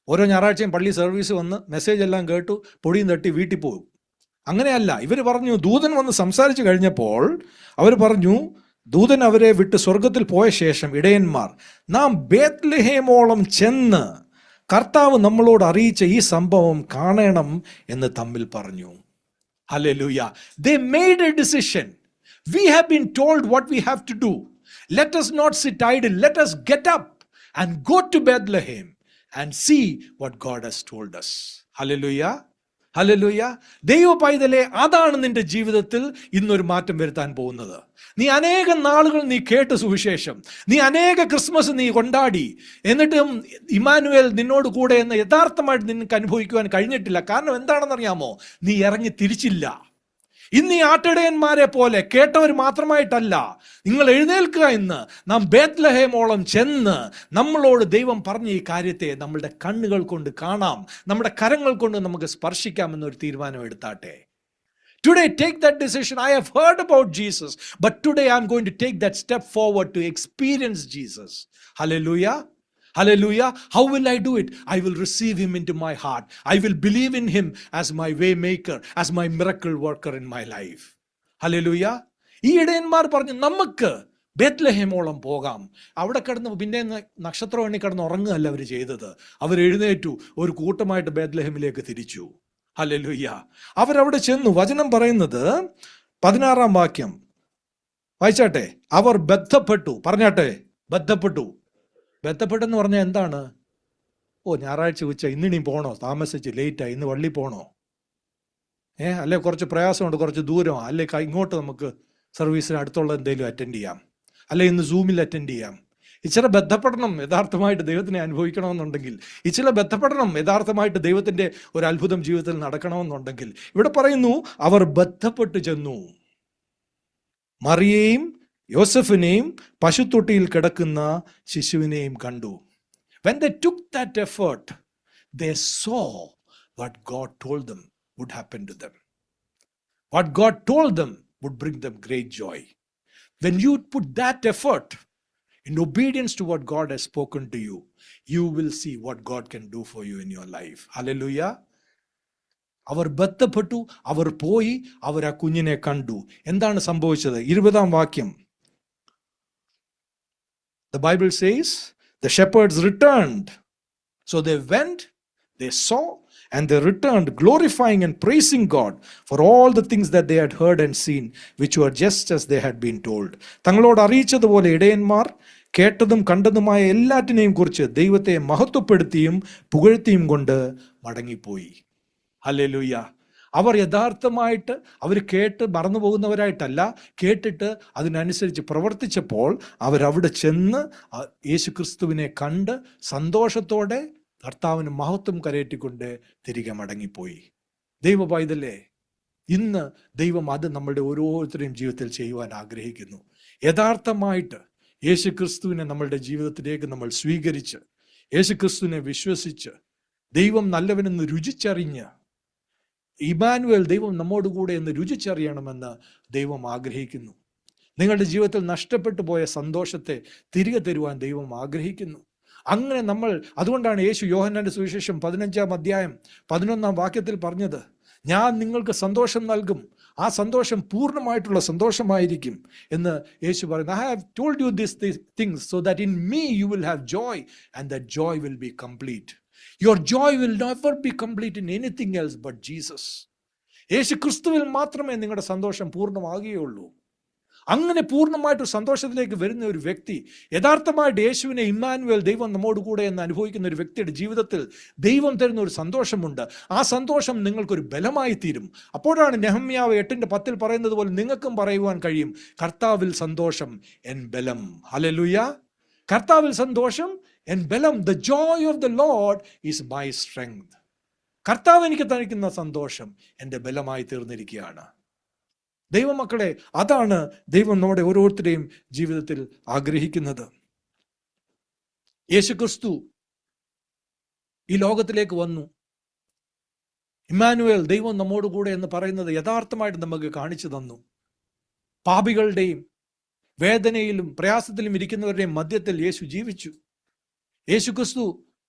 ഓരോ ഞായറാഴ്ചയും പള്ളി സർവീസ് വന്ന് മെസ്സേജ് എല്ലാം കേട്ടു പൊടിയും തട്ടി വീട്ടിൽ പോകും. അങ്ങനെയല്ല. ഇവർ പറഞ്ഞു, ദൂതൻ വന്ന് സംസാരിച്ചു കഴിഞ്ഞപ്പോൾ അവർ പറഞ്ഞു, ദൂതൻ അവരെ വിട്ട് സ്വർഗത്തിൽ പോയ ശേഷം ഇടയന്മാർ, നാം ബേത്ലഹേമോളം ചെന്ന് കർത്താവ് നമ്മളോട് അറിയിച്ച ഈ സംഭവം കാണണം എന്ന് തമ്മിൽ പറഞ്ഞു. Hallelujah. They made a decision. We have been told what we have to do. Let us not sit idle. Let us get up and go to Bethlehem and see what God has told us. Hallelujah. Hallelujah. ദൈവ പൈതലേ, അതാണ് നിന്റെ ജീവിതത്തിൽ ഇന്നൊരു മാറ്റം വരുത്താൻ പോകുന്നത്. നീ അനേകം നാളുകൾ നീ കേട്ട സുവിശേഷം, നീ അനേക ക്രിസ്മസ് നീ കൊണ്ടാടി, എന്നിട്ടും ഇമ്മാനുവേൽ നിന്നോട് കൂടെ എന്ന് യഥാർത്ഥമായിട്ട് നിനക്ക് അനുഭവിക്കുവാൻ കഴിഞ്ഞിട്ടില്ല. കാരണം എന്താണെന്നറിയാമോ? നീ ഇറങ്ങി തിരിച്ചില്ല. ഇന്ന് ഈ ആട്ടിടയന്മാരെ പോലെ കേട്ടവർ മാത്രമായിട്ടല്ല, നിങ്ങൾ എഴുന്നേൽക്കുക. ഇന്ന് നാം ബേത്ലഹേമോളം ചെന്ന് നമ്മളോട് ദൈവം പറഞ്ഞ ഈ കാര്യത്തെ നമ്മളുടെ കണ്ണുകൾ കൊണ്ട് കാണാം, നമ്മുടെ കരങ്ങൾ കൊണ്ട് നമുക്ക് സ്പർശിക്കാമെന്നൊരു തീരുമാനം എടുത്താട്ടെ. Today, take that decision. I have heard about Jesus, but today I'm going to take that step forward to experience Jesus. Hallelujah. Hallelujah. How will I do it? I will receive him into my heart. I will believe in him as my way maker, as my miracle worker in my life. Hallelujah. ഈ ഇടയന്മാർ പറഞ്ഞു, നമുക്ക് ബേത്ലഹേമോളം പോകാം. അവിടെ കിടന്ന് പിന്നെ നക്ഷത്രം എണ്ണി കിടന്ന് ഉറങ്ങുകയല്ല അവർ ചെയ്തത്. അവർ എഴുന്നേറ്റു, ഒരു കൂട്ടമായിട്ട് ബേത്ലഹേമിലേക്ക് തിരിച്ചു. ഹല്ലേലൂയ. അവരവിടെ ചെന്നു. വചനം പറയുന്നത് 16-ാം വാക്യം വായിച്ചാട്ടെ. അവർ ബന്ധപ്പെട്ടു. പറഞ്ഞാട്ടെ, ബന്ധപ്പെട്ടു. ബന്ധപ്പെട്ടെന്ന് പറഞ്ഞാൽ എന്താണ്? ഞായറാഴ്ച ഉച്ച ഇന്നിനി പോണോ? താമസിച്ച് ലേറ്റായി, ഇന്ന് വള്ളി പോണോ? അല്ലെ കുറച്ച് പ്രയാസമുണ്ട്, കുറച്ച് ദൂരം, അല്ലെ ഇങ്ങോട്ട് നമുക്ക് സർവീസിന് അടുത്തുള്ള എന്തെങ്കിലും അറ്റൻഡ് ചെയ്യാം, അല്ലെ ഇന്ന് സൂമിൽ അറ്റൻഡ് ചെയ്യാം. ഇച്ചിരി ബന്ധപ്പെടണം യഥാർത്ഥമായിട്ട് ദൈവത്തിനെ അനുഭവിക്കണമെന്നുണ്ടെങ്കിൽ, ഇച്ചിരി ബന്ധപ്പെടണം യഥാർത്ഥമായിട്ട് ദൈവത്തിൻ്റെ ഒരു അത്ഭുതം ജീവിതത്തിൽ നടക്കണമെന്നുണ്ടെങ്കിൽ. ഇവിടെ പറയുന്നു, അവർ ബന്ധപ്പെട്ട് ചെന്നു. മറിയയും യോസഫിനെയും പശുത്തൊട്ടിയിൽ കിടക്കുന്ന ശിശുവിനെയും കണ്ടു. When they took that effort, they saw what God told them would happen to them. What God told them would bring them great joy. When you put that effort, in obedience to what God has spoken to you, you will see what God can do for you in your life. Hallelujah. അവർ ബന്ധപ്പെട്ടു, അവർ പോയി, അവർ ആ കുഞ്ഞിനെ കണ്ടു. എന്താണ് സംഭവിച്ചത്? 20-ാം വാക്യം. The Bible says, the shepherds returned. So they went, they saw, and they returned, glorifying and praising God for all the things that they had heard and seen, which were just as they had been told. തങ്ങളോട് അറിയിച്ചതുപോലെ ഇടയന്മാർ കേട്ടതും കണ്ടതുമായ എല്ലാറ്റിനെയും കുറിച്ച് ദൈവത്തെ മഹത്വപ്പെടുത്തിയും പുകഴ്ത്തിയും കൊണ്ട് മടങ്ങിപ്പോയി. Hallelujah. അവർ യഥാർത്ഥമായിട്ട് അവർ കേട്ട് മറന്നു പോകുന്നവരായിട്ടല്ല, കേട്ടിട്ട് അതിനനുസരിച്ച് പ്രവർത്തിച്ചപ്പോൾ അവരവിടെ ചെന്ന് യേശുക്രിസ്തുവിനെ കണ്ട് സന്തോഷത്തോടെ കർത്താവിന് മഹത്വം കരയറ്റിക്കൊണ്ട് തിരികെ മടങ്ങിപ്പോയി. ദൈവ പൈതലേ, ഇന്ന് ദൈവം അത് നമ്മളുടെ ഓരോരുത്തരുടെയും ജീവിതത്തിൽ ചെയ്യുവാൻ ആഗ്രഹിക്കുന്നു. യഥാർത്ഥമായിട്ട് യേശുക്രിസ്തുവിനെ നമ്മളുടെ ജീവിതത്തിലേക്ക് നമ്മൾ സ്വീകരിച്ച്, യേശുക്രിസ്തുവിനെ വിശ്വസിച്ച്, ദൈവം നല്ലവനെന്ന് രുചിച്ചറിഞ്ഞ്, ഇമ്മാനുവേൽ ദൈവം നമ്മോടുകൂടെ എന്ന് രുചിച്ചറിയണമെന്ന് ദൈവം ആഗ്രഹിക്കുന്നു. നിങ്ങളുടെ ജീവിതത്തിൽ നഷ്ടപ്പെട്ടു പോയ സന്തോഷത്തെ തിരികെ തരുവാൻ ദൈവം ആഗ്രഹിക്കുന്നു. അങ്ങനെ നമ്മൾ, അതുകൊണ്ടാണ് യേശു യോഹന്നാന്റെ സുവിശേഷം 15-ാം അധ്യായം 11-ാം വാക്യത്തിൽ പറഞ്ഞത്, ഞാൻ നിങ്ങൾക്ക് സന്തോഷം നൽകും, ആ സന്തോഷം പൂർണ്ണമായിട്ടുള്ള സന്തോഷമായിരിക്കും എന്ന് യേശു പറയുന്നു. I have told you these things so that in me you will have joy and that joy will be complete. Your joy will never be complete in anything else but Jesus. യേശു ക്രിസ്തുവിൽ മാത്രമേ നിങ്ങളുടെ സന്തോഷം പൂർണ്ണമാകുകയുള്ളൂ. അങ്ങനെ പൂർണ്ണമായിട്ട് സന്തോഷത്തിലേക്ക് വരുന്ന ഒരു വ്യക്തി, യഥാർത്ഥമായിട്ട് യേശുവിനെ ഇമ്മാനുവേൽ ദൈവം നമ്മോട് കൂടെ എന്ന് അനുഭവിക്കുന്ന ഒരു വ്യക്തിയുടെ ജീവിതത്തിൽ ദൈവം തരുന്ന ഒരു സന്തോഷമുണ്ട്. ആ സന്തോഷം നിങ്ങൾക്കൊരു ബലമായി തീരും. അപ്പോഴാണ് നെഹമ്യാവ് 8:10 പറയുന്നത് പോലെ നിങ്ങൾക്കും പറയുവാൻ കഴിയും, കർത്താവിൽ സന്തോഷം എൻ ബലം. ഹല്ലേലൂയ. കർത്താവിൽ സന്തോഷം എൻ ബലം. The joy of the Lord is my strength. കർത്താവ് എനിക്ക് തനിക്കുന്ന സന്തോഷം എൻ്റെ ബലമായി തീർന്നിരിക്കുകയാണ്. ദൈവമക്കളെ, അതാണ് ദൈവം നമ്മുടെ ഓരോരുത്തരുടെയും ജീവിതത്തിൽ ആഗ്രഹിക്കുന്നത്. യേശുക്രിസ്തു ഈ ലോകത്തിലേക്ക് വന്നു. ഇമ്മാനുവേൽ ദൈവം നമ്മോട് കൂടെ എന്ന് പറയുന്നത് യഥാർത്ഥമായിട്ട് നമുക്ക് കാണിച്ചു തന്നു. പാപികളുടെയും വേദനയിലും പ്രയാസത്തിലും ഇരിക്കുന്നവരുടെയും മധ്യത്തിൽ യേശു ജീവിച്ചു. യേശുക്രിസ്തു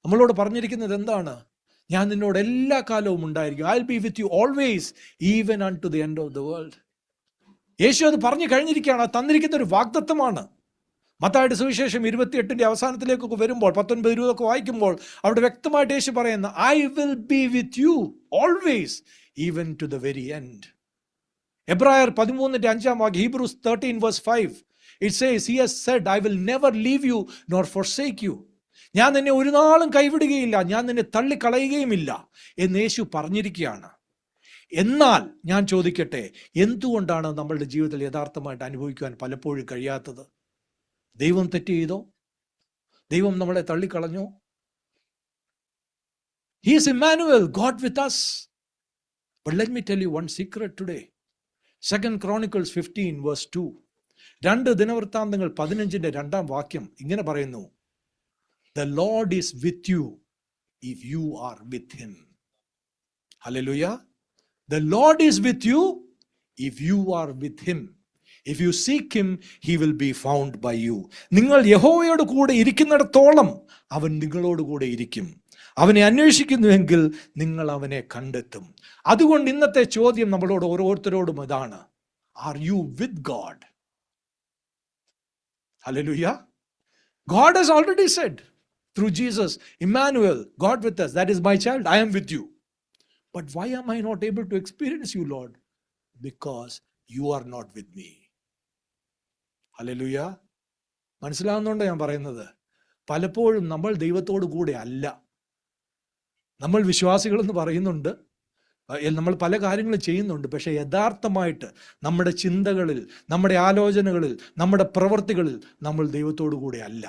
നമ്മളോട് പറഞ്ഞിരിക്കുന്നത് എന്താണ്? ഞാൻ നിന്നോട് എല്ലാ കാലവും ഉണ്ടായിരിക്കും. I'll be with you always, even unto the end of the world. യേശു അത് പറഞ്ഞു കഴിഞ്ഞിരിക്കുകയാണ്. തന്നിരിക്കുന്ന ഒരു വാഗ്ദത്തമാണ്. മത്തായിയുടെ സുവിശേഷം 28-ന്റെ അവസാനത്തിലേക്കൊക്കെ വരുമ്പോൾ 19, 20 വായിക്കുമ്പോൾ അവിടെ വ്യക്തമായിട്ട് യേശു പറയുന്ന, I will be with you always, even to the very end. എബ്രായർ 13-5 വാക്യം, Hebrews 13:5, it says, he has said, I will never leave you nor forsake you. ഞാൻ നിന്നെ ഒരു നാളും കൈവിടുകയില്ല, ഞാൻ നിന്നെ തള്ളിക്കളയുകയുമില്ല എന്ന് യേശു പറഞ്ഞിരിക്കുകയാണ്. എന്നാൽ ഞാൻ ചോദിക്കട്ടെ, എന്തുകൊണ്ടാണ് നമ്മളുടെ ജീവിതത്തിൽ യഥാർത്ഥമായിട്ട് അനുഭവിക്കുവാൻ പലപ്പോഴും കഴിയാത്തത്? ദൈവം തെറ്റ് ചെയ്തോ? ദൈവം നമ്മളെ തള്ളിക്കളഞ്ഞോ? He is Emmanuel, God with us. But let me tell you one secret today. 2 Chronicles 15:2. 2 ദിനവൃത്താന്തങ്ങൾ 15-ന്റെ 2-ാം വാക്യം ഇങ്ങനെ പറയുന്നു, The Lord is with you if you are with him. Hallelujah. The Lord is with you if you are with him. If you seek him, he will be found by you. നിങ്ങൾ യഹോവയോട് കൂടെ ഇരിക്കുന്നിടത്തോളം അവൻ നിങ്ങളോട് കൂടെ ഇരിക്കും. അവനെ അന്വേഷിക്കുന്നുവെങ്കിൽ നിങ്ങൾ അവനെ കണ്ടെത്തും. അതുകൊണ്ട് ഇന്നത്തെ ചോദ്യം നമ്മളോട് ഓരോരുത്തരോടും ഇതാണ്, Are you with God? Hallelujah. God has already said through Jesus, Emmanuel, God with us, that is my child, I am with you. But why am I not able to experience you, Lord? Because you are not with me. Hallelujah. മനസ്സിലാവുന്നുണ്ടോ ഞാൻ പറയുന്നത്? പലപ്പോഴും നമ്മൾ ദൈവത്തോട് കൂടെ അല്ല. നമ്മൾ വിശ്വാസികളെന്ന് പറയുന്നുണ്ട്, നമ്മൾ പല കാര്യങ്ങളും ചെയ്യുന്നുണ്ട്, പക്ഷെ യഥാർത്ഥമായിട്ട് നമ്മുടെ ചിന്തകളിൽ, നമ്മുടെ ആലോചനകളിൽ, നമ്മുടെ പ്രവൃത്തികളിൽ നമ്മൾ ദൈവത്തോടു കൂടെ അല്ല.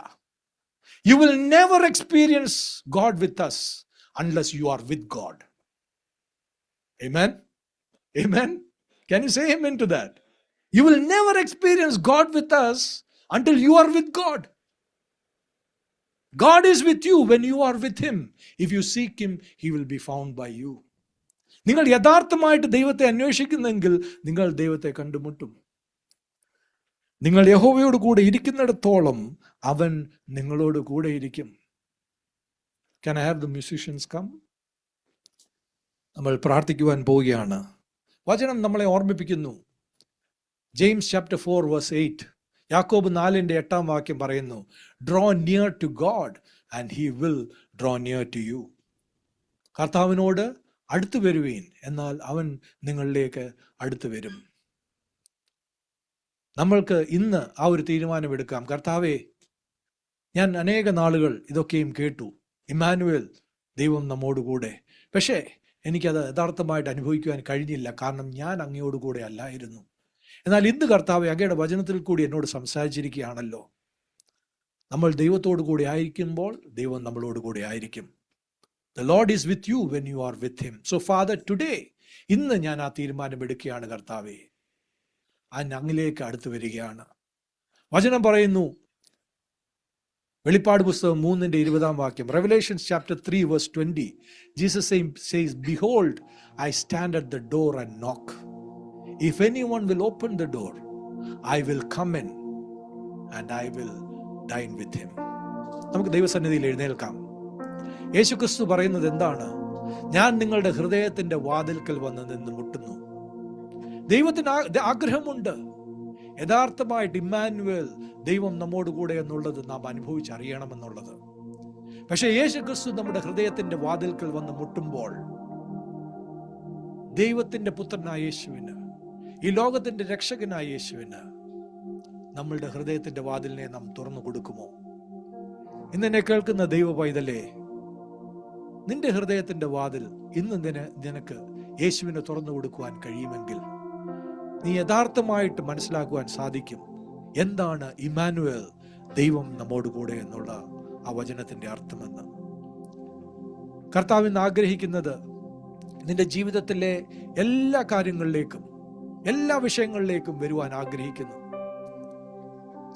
You will never experience God with us unless you are with God. Amen? Amen? Can you say amen to that? You will never experience God with us until you are with God. God is with you when you are with him. If you seek him, he will be found by you. നിങ്ങൾ യഥാർത്ഥമായിട്ട് ദൈവത്തെ അന്വേഷിക്കുന്നെങ്കിൽ നിങ്ങൾ ദൈവത്തെ കണ്ടുമുട്ടും. നിങ്ങൾ യഹോവയോട് കൂടെ ഇരിക്കുന്നിടത്തോളം അവൻ നിങ്ങളോട് കൂടെ ഇരിക്കും. Can I have the musicians come? നമ്മൾ പ്രാർത്ഥിക്കുവാൻ പോവുകയാണ്. വചനം നമ്മളെ ഓർമ്മിപ്പിക്കുന്നു. ജെയിംസ് ചാപ്റ്റർ 4 വേഴ്സ് 8, യാക്കോബ് 4:8 പറയുന്നു, draw near to God and he will draw near to you. കർത്താവിനോട് അടുത്തു വരുവീൻ, എന്നാൽ അവൻ നിങ്ങളിലേക്ക് അടുത്തു വരും. നമ്മൾക്ക് ഇന്ന് ആ ഒരു തീരുമാനമെടുക്കാം. കർത്താവേ, ഞാൻ അനേക നാളുകൾ ഇതൊക്കെയും കേട്ടു, ഇമ്മാനുവേൽ, ദൈവം നമ്മോടുകൂടെ, പക്ഷേ എനിക്കത് യഥാർത്ഥമായിട്ട് അനുഭവിക്കുവാൻ കഴിഞ്ഞില്ല, കാരണം ഞാൻ അങ്ങയോട് കൂടെ അല്ലായിരുന്നു. എന്നാൽ ഇന്ന് കർത്താവേ, അങ്ങയുടെ വചനത്തിൽ കൂടി എന്നോട് സംസാരിച്ചിരിക്കുകയാണല്ലോ. നമ്മൾ ദൈവത്തോടു കൂടി ആയിരിക്കുമ്പോൾ ദൈവം നമ്മളോട് കൂടെ ആയിരിക്കും. The Lord is with you when you are with him. So Father, today, ഇന്ന് ഞാൻ ആ തീരുമാനമെടുക്കുകയാണ് കർത്താവേ, അങ്ങിലേക്ക് അടുത്ത് വരികയാണ്. വചനം പറയുന്നു, വെളിപ്പാട് പുസ്തകം 3:20, Revelation chapter 3 verse 20, Jesus says, behold, I stand at the door and knock. If anyone will open the door, I will come in and I will dine with him. നമുക്ക് ദൈവസന്നിധിയിൽ എഴുന്നേൽക്കാം. യേശുക്രിസ്തു പറയുന്നത് എന്താണ്? ഞാൻ നിങ്ങളുടെ ഹൃദയത്തിന്റെ വാതിൽക്കൽ വന്ന് നിന്ന് മുട്ടുന്നു. ദൈവത്തിന് ആഗ്രഹമുണ്ട് യഥാർത്ഥമായിട്ട് ഇമ്മാനുവേൽ, ദൈവം നമ്മോട് കൂടെ എന്നുള്ളത് നാം അനുഭവിച്ചറിയണമെന്നുള്ളത്. പക്ഷെ യേശുക്രിസ്തു നമ്മുടെ ഹൃദയത്തിന്റെ വാതിൽക്കൽ വന്ന് മുട്ടുമ്പോൾ, ദൈവത്തിന്റെ പുത്രനായ യേശുവിന്, ഈ ലോകത്തിന്റെ രക്ഷകനായ യേശുവിന് നമ്മളുടെ ഹൃദയത്തിന്റെ വാതിലിനെ നാം തുറന്നു കൊടുക്കുമോ? ഇന്നെന്നെ കേൾക്കുന്ന ദൈവ പൈതലേ, നിന്റെ ഹൃദയത്തിന്റെ വാതിൽ ഇന്ന് നിനക്ക് യേശുവിനെ തുറന്നു കൊടുക്കുവാൻ കഴിയുമെങ്കിൽ നീ യഥാർത്ഥമായിട്ട് മനസ്സിലാക്കുവാൻ സാധിക്കും എന്താണ് ഇമ്മാനുവേൽ, ദൈവം നമ്മോട് കൂടെ എന്നുള്ള ആ വചനത്തിന്റെ അർത്ഥമെന്ന്. കർത്താവ് ഇന്ന് ആഗ്രഹിക്കുന്നത് നിന്റെ ജീവിതത്തിലെ എല്ലാ കാര്യങ്ങളിലേക്കും, എല്ലാ വിഷയങ്ങളിലേക്കും വരുവാൻ ആഗ്രഹിക്കുന്നു.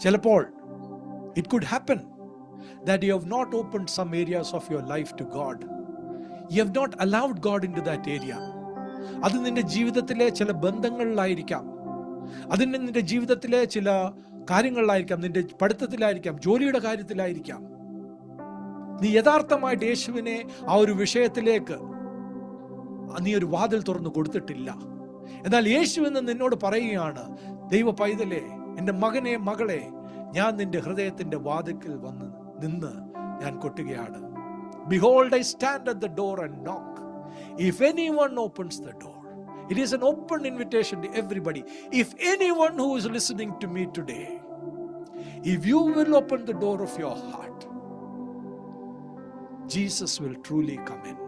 ചിലപ്പോൾ it could happen that you have not opened some areas of your life to God. You have not allowed God into that area. അത് നിന്റെ ജീവിതത്തിലെ ചില ബന്ധങ്ങളിലായിരിക്കാം, അതിന് നിന്റെ ജീവിതത്തിലെ ചില കാര്യങ്ങളിലായിരിക്കാം, നിന്റെ പഠിത്തത്തിലായിരിക്കാം, ജോലിയുടെ കാര്യത്തിലായിരിക്കാം. നീ യഥാർത്ഥമായിട്ട് യേശുവിനെ ആ ഒരു വിഷയത്തിലേക്ക് നീ ഒരു വാതിൽ തുറന്നു കൊടുത്തിട്ടില്ല. എന്നാൽ യേശു എന്ന് നിന്നോട് പറയുകയാണ്, ദൈവ പൈതലേ, എൻ്റെ മകനെ, മകളെ, ഞാൻ നിന്റെ ഹൃദയത്തിന്റെ വാതിൽക്കൽ വന്ന് നിന്ന് ഞാൻ കൊട്ടുകയാണ്. Behold, I stand at the door and knock. If anyone opens the door, it is an open invitation to everybody. If anyone who is listening to me today, if you will open the door of your heart, Jesus will truly come in.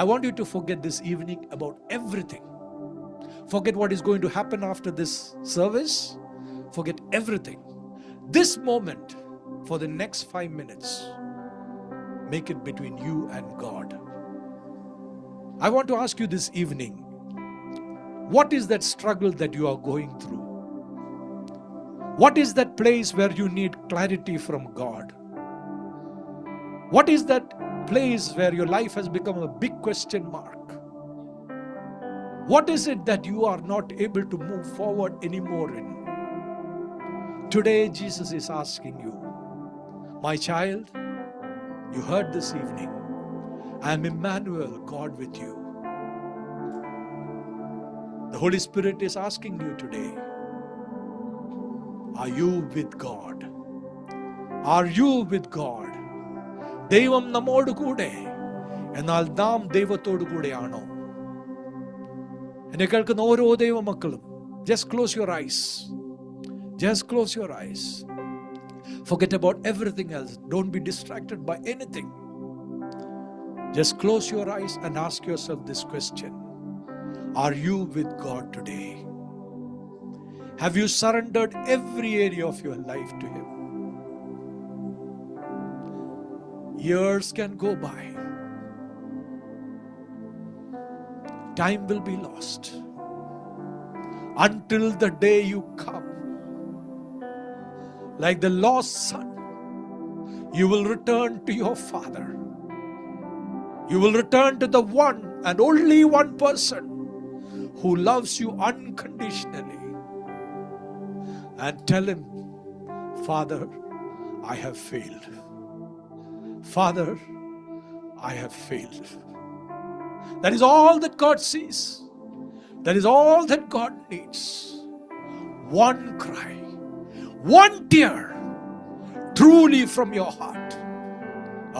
I want you to forget this evening about everything. Forget what is going to happen after this service. Forget everything. This moment, for the next 5 minutes, make it between you and God. I want to ask you this evening, what is that struggle that you are going through? What is that place where you need clarity from God? What is that place where your life has become a big question mark? What is it that you are not able to move forward anymore in? Today, Jesus is asking you, my child, you heard this evening, I am Emmanuel, God with you. The Holy Spirit is asking you today, are you with God? Are you with God? ദൈവം നമ്മോട് കൂടെ, എന്നാൽ നാം ദൈവത്തോടു കൂടെയാണോ? എന്നെ കേൾക്കുന്ന ഓരോ ദൈവമക്കളും, just close your eyes. Just close your eyes. Forget about everything else. Don't be distracted by anything. Just close your eyes and ask yourself this question. Are you with God today? Have you surrendered every area of your life to Him? Years can go by. Time will be lost. Until the day you come, like the lost son, you will return to your Father. You will return to the one and only one person who loves you unconditionally. and tell him, Father, I have failed. Father, I have failed. That is all that God sees. That is all that God needs. One cry, one tear, truly from your heart.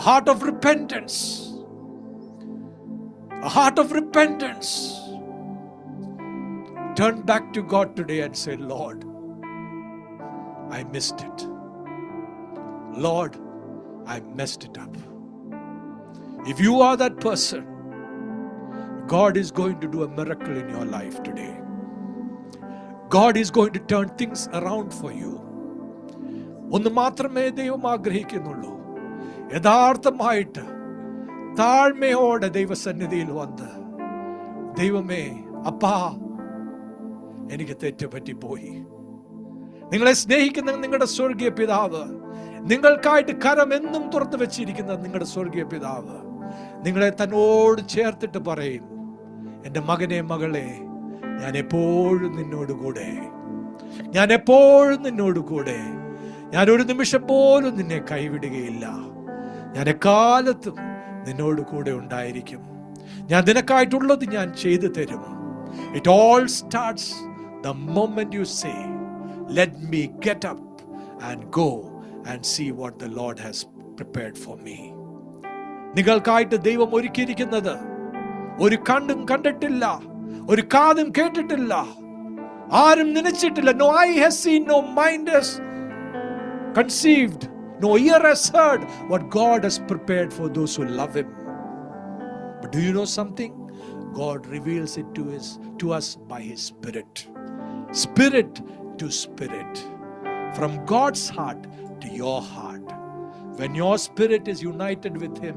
A heart of repentance. A heart of repentance. Turn back to God today and say, Lord, I missed it. Lord, I messed it up. If you are that person, God is going to do a miracle in your life today. God is going to turn things around for you. ഒന്ന് മാത്രമേ ദൈവം ആഗ്രഹിക്കുന്നുള്ളൂ. യഥാർത്ഥമായിട്ട് താഴ്മയോടെ ദൈവസന്നിധിയിൽ വന്ന്, ദൈവമേ, അപ്പാ, എനിക്ക് തെറ്റുപറ്റിപ്പോയി. നിങ്ങളെ സ്നേഹിക്കുന്ന നിങ്ങളുടെ സ്വർഗീയ പിതാവ്, നിങ്ങൾക്കായിട്ട് കരം എന്നും തുറന്നു വെച്ചിരിക്കുന്ന നിങ്ങളുടെ സ്വർഗീയ പിതാവ് നിങ്ങളെ തന്നോട് ചേർത്തിട്ട് പറയും, എൻ്റെ മകനെ, മകളെ, ഞാൻ എപ്പോഴും നിന്നോട് കൂടെ, ഞാൻ എപ്പോഴും നിന്നോട് കൂടെ, ഞാൻ ഒരു നിമിഷം പോലും നിന്നെ കൈവിടുകയില്ല, ഞാൻ എക്കാലത്തും നിന്നോട് കൂടെ ഉണ്ടായിരിക്കും, ഞാൻ നിനക്കായിട്ടുള്ളത് ഞാൻ ചെയ്തു തരും. It all starts the moment you say, let me get up and go and see what the Lord has prepared for me. നിങ്ങൾക്കായിട്ട് ദൈവം ഒരുക്കിയിരിക്കുന്നത് ഒരു കണ്ണും കണ്ടിട്ടില്ല, ഒരു കാതും കേട്ടിട്ടില്ല, ആരും നനച്ചിട്ടില്ല. No eye has seen, no mind has conceived, no ear has heard what God has prepared for those who love him. But do you know something? God reveals it to us by his Spirit. Spirit to spirit. From God's heart to your heart. When your spirit is united with him,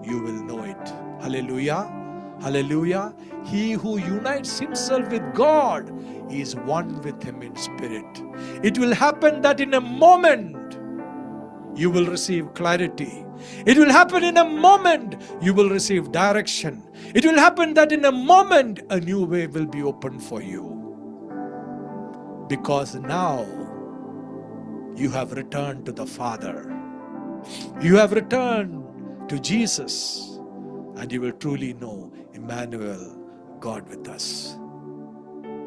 you will know it. Hallelujah. Hallelujah. He who unites himself with God is one with him in spirit. It will happen that in a moment you will receive clarity. It will happen in a moment you will receive direction. It will happen that in a moment a new way will be opened for you. Because now you have returned to the Father. You have returned to Jesus, and you will truly know Emmanuel, God with us.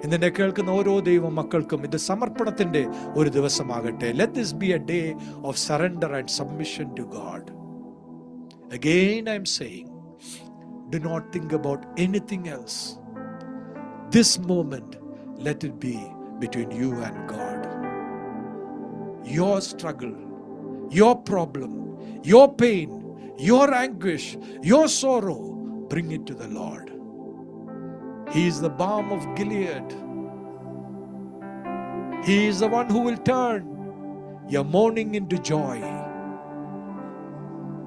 ഇന്നെ കേൾക്കുന്ന ഓരോ ദൈവ മക്കൾക്കും ഇത് സമർപ്പണത്തിന്റെ ഒരു ദിവസമാകട്ടെ. Let this be a day of surrender and submission to God. Again I am saying, do not think about anything else. This moment, let it be between you and God. Your struggle, your problem, your pain, your anguish, your sorrow, bring it to the Lord. He is the balm of Gilead. He is the one who will turn your mourning into joy.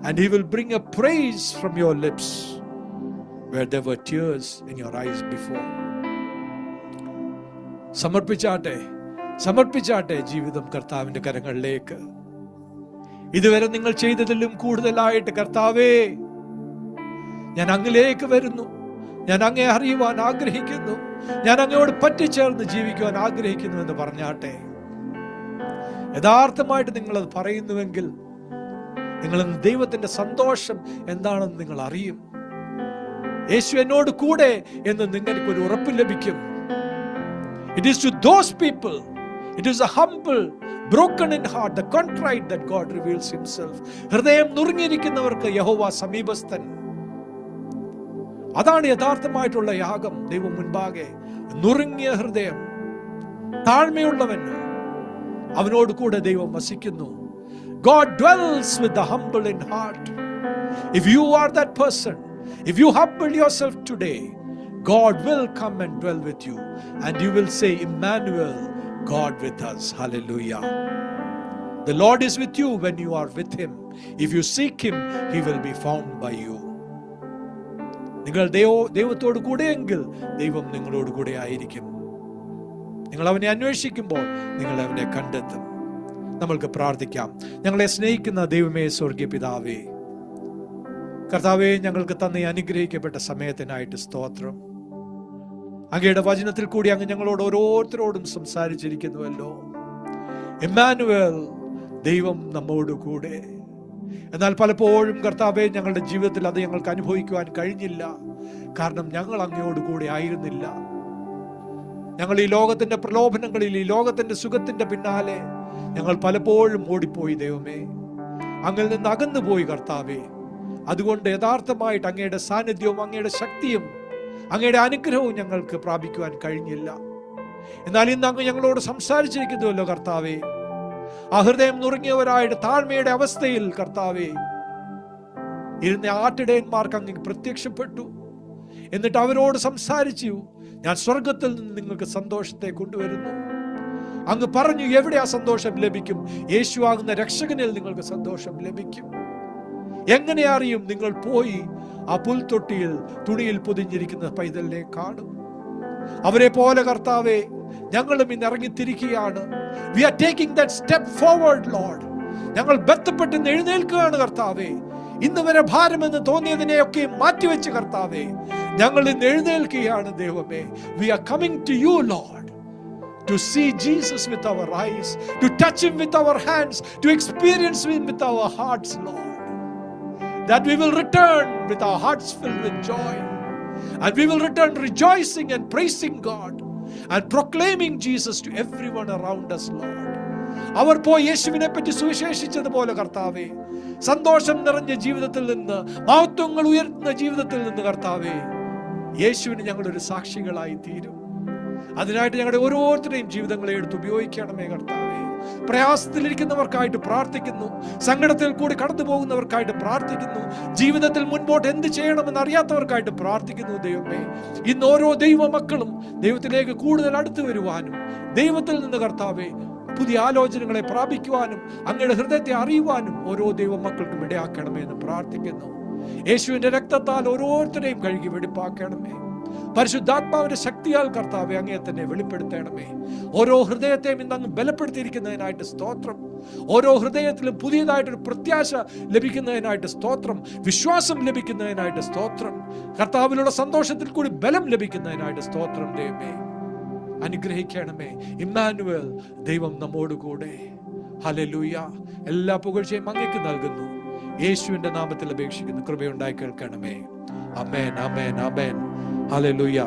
And he will bring a praise from your lips where there were tears in your eyes before. സമർപ്പിച്ചാട്ടെ ജീവിതം കർത്താവിന്റെ കരങ്ങളിലേക്ക്. ഇതുവരെ നിങ്ങൾ ചെയ്തതിലും കൂടുതലായിട്ട് കർത്താവേ, ഞാൻ അങ്ങിലേക്ക് വരുന്നു, ഞാൻ അങ്ങയെ അറിയുവാൻ ആഗ്രഹിക്കുന്നു, ഞാൻ അങ്ങയോട് പറ്റിച്ചേർന്ന് ജീവിക്കുവാൻ ആഗ്രഹിക്കുന്നു എന്ന് പറഞ്ഞാട്ടെ. യഥാർത്ഥമായിട്ട് നിങ്ങളത് പറയുന്നുവെങ്കിൽ നിങ്ങൾ ദൈവത്തിന്റെ സന്തോഷം എന്താണെന്ന് നിങ്ങൾ അറിയും. യേശു എന്നോട് കൂടെ എന്ന് നിങ്ങൾക്കൊരു ഉറപ്പ് ലഭിക്കും. It is to those people, it is the humble, broken in heart, the contrite that God reveals himself. ഹൃദയം നുറുങ്ങിയിരിക്കുന്നവർക്ക് യഹോവ സമീപസ്ഥൻ. അതാണ് യഥാർത്ഥമായിട്ടുള്ള യാഗം ദൈവം മുൻപാകെ. നുറുങ്ങിയ ഹൃദയം, താഴ്മയുള്ളവന് അവനോട് കൂടെ ദൈവം വസിക്കുന്നു. God dwells with the humble in heart. If you are that person, if you humble yourself today, God will come and dwell with you, and you will say, Emmanuel, God with us. Hallelujah. The Lord is with you when you are with him. If you seek him, he will be found by you. നിങ്ങൾ ദൈവത്തോട് കൂടെയെങ്കിൽ ദൈവം നിങ്ങളോട് കൂടെ ആയിരിക്കും. നിങ്ങൾ അവനെ അന്വേഷിക്കുമ്പോൾ നിങ്ങൾ അവനെ കണ്ടെത്തും. നമ്മൾക്ക് പ്രാർത്ഥിക്കാം. ഞങ്ങളെ സ്നേഹിക്കുന്ന ദൈവമേ, സ്വർഗീയ പിതാവേ, കർത്താവേ, ഞങ്ങൾക്ക് തന്ന അനുഗ്രഹിക്കപ്പെട്ട സമയത്തിനായിട്ട് സ്തോത്രം. അങ്ങയുടെ വചനത്തിൽ കൂടി അങ്ങ് ഞങ്ങളോട് ഓരോരുത്തരോടും സംസാരിച്ചിരിക്കുന്നുവല്ലോ. ഇമ്മാനുവേൽ, ദൈവം നമ്മോട് കൂടെ. എന്നാൽ പലപ്പോഴും കർത്താവേ, ഞങ്ങളുടെ ജീവിതത്തിൽ അത് ഞങ്ങൾക്ക് അനുഭവിക്കുവാൻ കഴിഞ്ഞില്ല. കാരണം ഞങ്ങൾ അങ്ങയോട് കൂടെ ആയിരുന്നില്ല. ഞങ്ങൾ ഈ ലോകത്തിന്റെ പ്രലോഭനങ്ങളിൽ, ഈ ലോകത്തിന്റെ സുഖത്തിന്റെ പിന്നാലെ ഞങ്ങൾ പലപ്പോഴും ഓടിപ്പോയി. ദൈവമേ, അങ്ങിൽ നിന്ന് അകന്നുപോയി കർത്താവേ. അതുകൊണ്ട് യഥാർത്ഥമായിട്ട് അങ്ങയുടെ സാന്നിധ്യവും അങ്ങയുടെ ശക്തിയും അങ്ങയുടെ അനുഗ്രഹവും ഞങ്ങൾക്ക് പ്രാപിക്കുവാൻ കഴിഞ്ഞില്ല. എന്നാൽ ഇന്ന് അങ്ങ് ഞങ്ങളോട് സംസാരിച്ചിരിക്കുന്നുവല്ലോ കർത്താവേ. ആ ഹൃദയം നുറുങ്ങിയവരായിട്ട് താഴ്മയുടെ അവസ്ഥയിൽ കർത്താവേ ഇരുന്ന ആട്ടിടയന്മാർക്ക് അങ്ങ് പ്രത്യക്ഷപ്പെട്ടു. എന്നിട്ട് അവരോട് സംസാരിച്ചു, ഞാൻ സ്വർഗത്തിൽ നിന്ന് നിങ്ങൾക്ക് സന്തോഷത്തെ കൊണ്ടുവരുന്നു. അങ്ങ് പറഞ്ഞു, എവിടെ ആ സന്തോഷം ലഭിക്കും? യേശു ആകുന്ന രക്ഷകനിൽ നിങ്ങൾക്ക് സന്തോഷം ലഭിക്കും. എങ്ങനെ അറിയും? നിങ്ങൾ പോയി ആ പുൽത്തൊട്ടിയിൽ തുണിയിൽ പൊതിഞ്ഞിരിക്കുന്ന പൈതലിനെ കാണും. അവരെ പോലെ കർത്താവേ, ഞങ്ങളും ഇന്ന് ഇറങ്ങിത്തിരിക്കുകയാണ്. We are taking that step forward, Lord. ഞങ്ങൾ ബന്ധപ്പെട്ട് എഴുന്നേൽക്കുകയാണ് കർത്താവേ. ഇന്ന് വരെ ഭാരമെന്ന് തോന്നിയതിനെയൊക്കെ മാറ്റിവെച്ച് കർത്താവേ, ഞങ്ങൾ ഇന്ന് എഴുന്നേൽക്കുകയാണ് ദൈവമേ. We are coming to you, Lord, to see Jesus with our eyes, to touch him with our hands, to experience him with our hearts, Lord. That we will return with our hearts filled with joy, and we will return rejoicing and praising God and proclaiming Jesus to everyone around us, Lord. അവർ പോയി യേശുവിനെ പറ്റി സുവിശേഷിച്ചതുപോലെ കർത്താവേ, സന്തോഷം നിറഞ്ഞ ജീവിതത്തിൽ നിന്ന്, മഹത്വങ്ങൾ ഉയർത്തുന്ന ജീവിതത്തിൽ നിന്ന് കർത്താവേ, യേശുവിന് ഞങ്ങളൊരു സാക്ഷികളായി തീരും. അതിനായിട്ട് ഞങ്ങളുടെ ഓരോരുത്തരുടെയും ജീവിതങ്ങളെ എടുത്ത് ഉപയോഗിക്കണമേ കർത്താവേ. പ്രയാസത്തിലിരിക്കുന്നവർക്കായിട്ട് പ്രാർത്ഥിക്കുന്നു. സങ്കടത്തിൽ കൂടി കടന്നു പോകുന്നവർക്കായിട്ട് പ്രാർത്ഥിക്കുന്നു. ജീവിതത്തിൽ മുൻപോട്ട് എന്ത് ചെയ്യണമെന്ന് അറിയാത്തവർക്കായിട്ട് പ്രാർത്ഥിക്കുന്നു. ദൈവമേ, ഇന്ന് ഓരോ ദൈവ മക്കളും ദൈവത്തിലേക്ക് കൂടുതൽ അടുത്തു വരുവാനും, ദൈവത്തിൽ നിന്ന് കർത്താവേ പുതിയ ആലോചനകളെ പ്രാപിക്കുവാനും, അങ്ങയുടെ ഹൃദയത്തെ അറിയുവാനും ഓരോ ദൈവ മക്കൾക്കും ഇടയാക്കണമേ എന്ന് പ്രാർത്ഥിക്കുന്നു. യേശുവിന്റെ രക്തത്താൽ ഓരോരുത്തരെയും കഴുകി വെടിപ്പാക്കണമേ. പരിശുദ്ധാത്മാവിന്റെ ശക്തിയാൽ കർത്താവെ അങ്ങയെ തന്നെ വെളിപ്പെടുത്തണമേ. ഓരോ ഹൃദയത്തെയും ഇന്ന് അങ്ങ് ബലപ്പെടുത്തിയിരിക്കുന്നതിനായിട്ട് സ്തോത്രം. ഓരോ ഹൃദയത്തിലും പുതിയതായിട്ടൊരു പ്രത്യാശ ലഭിക്കുന്നതിനായിട്ട് സ്തോത്രം. വിശ്വാസം ലഭിക്കുന്നതിനായിട്ട് സ്തോത്രം. കർത്താവിലുള്ള സന്തോഷത്തിൽ കൂടി ബലം ലഭിക്കുന്നതിനായിട്ട് സ്തോത്രം. ദൈവമേ, അനുഗ്രഹിക്കണമേ. ഇമ്മാനുവേൽ, ദൈവം നമ്മോട് കൂടെ. ഹല്ലേലൂയ. എല്ലാ പുകഴ്ചയും അങ്ങേക്ക് നൽകുന്നു. യേശുവിന്റെ നാമത്തിൽ അപേക്ഷിക്കുന്നു. കൃപയുണ്ടായി കേൾക്കണമേ. ആമേൻ, ആമേൻ, ആമേൻ. ഹല്ലേലൂയ.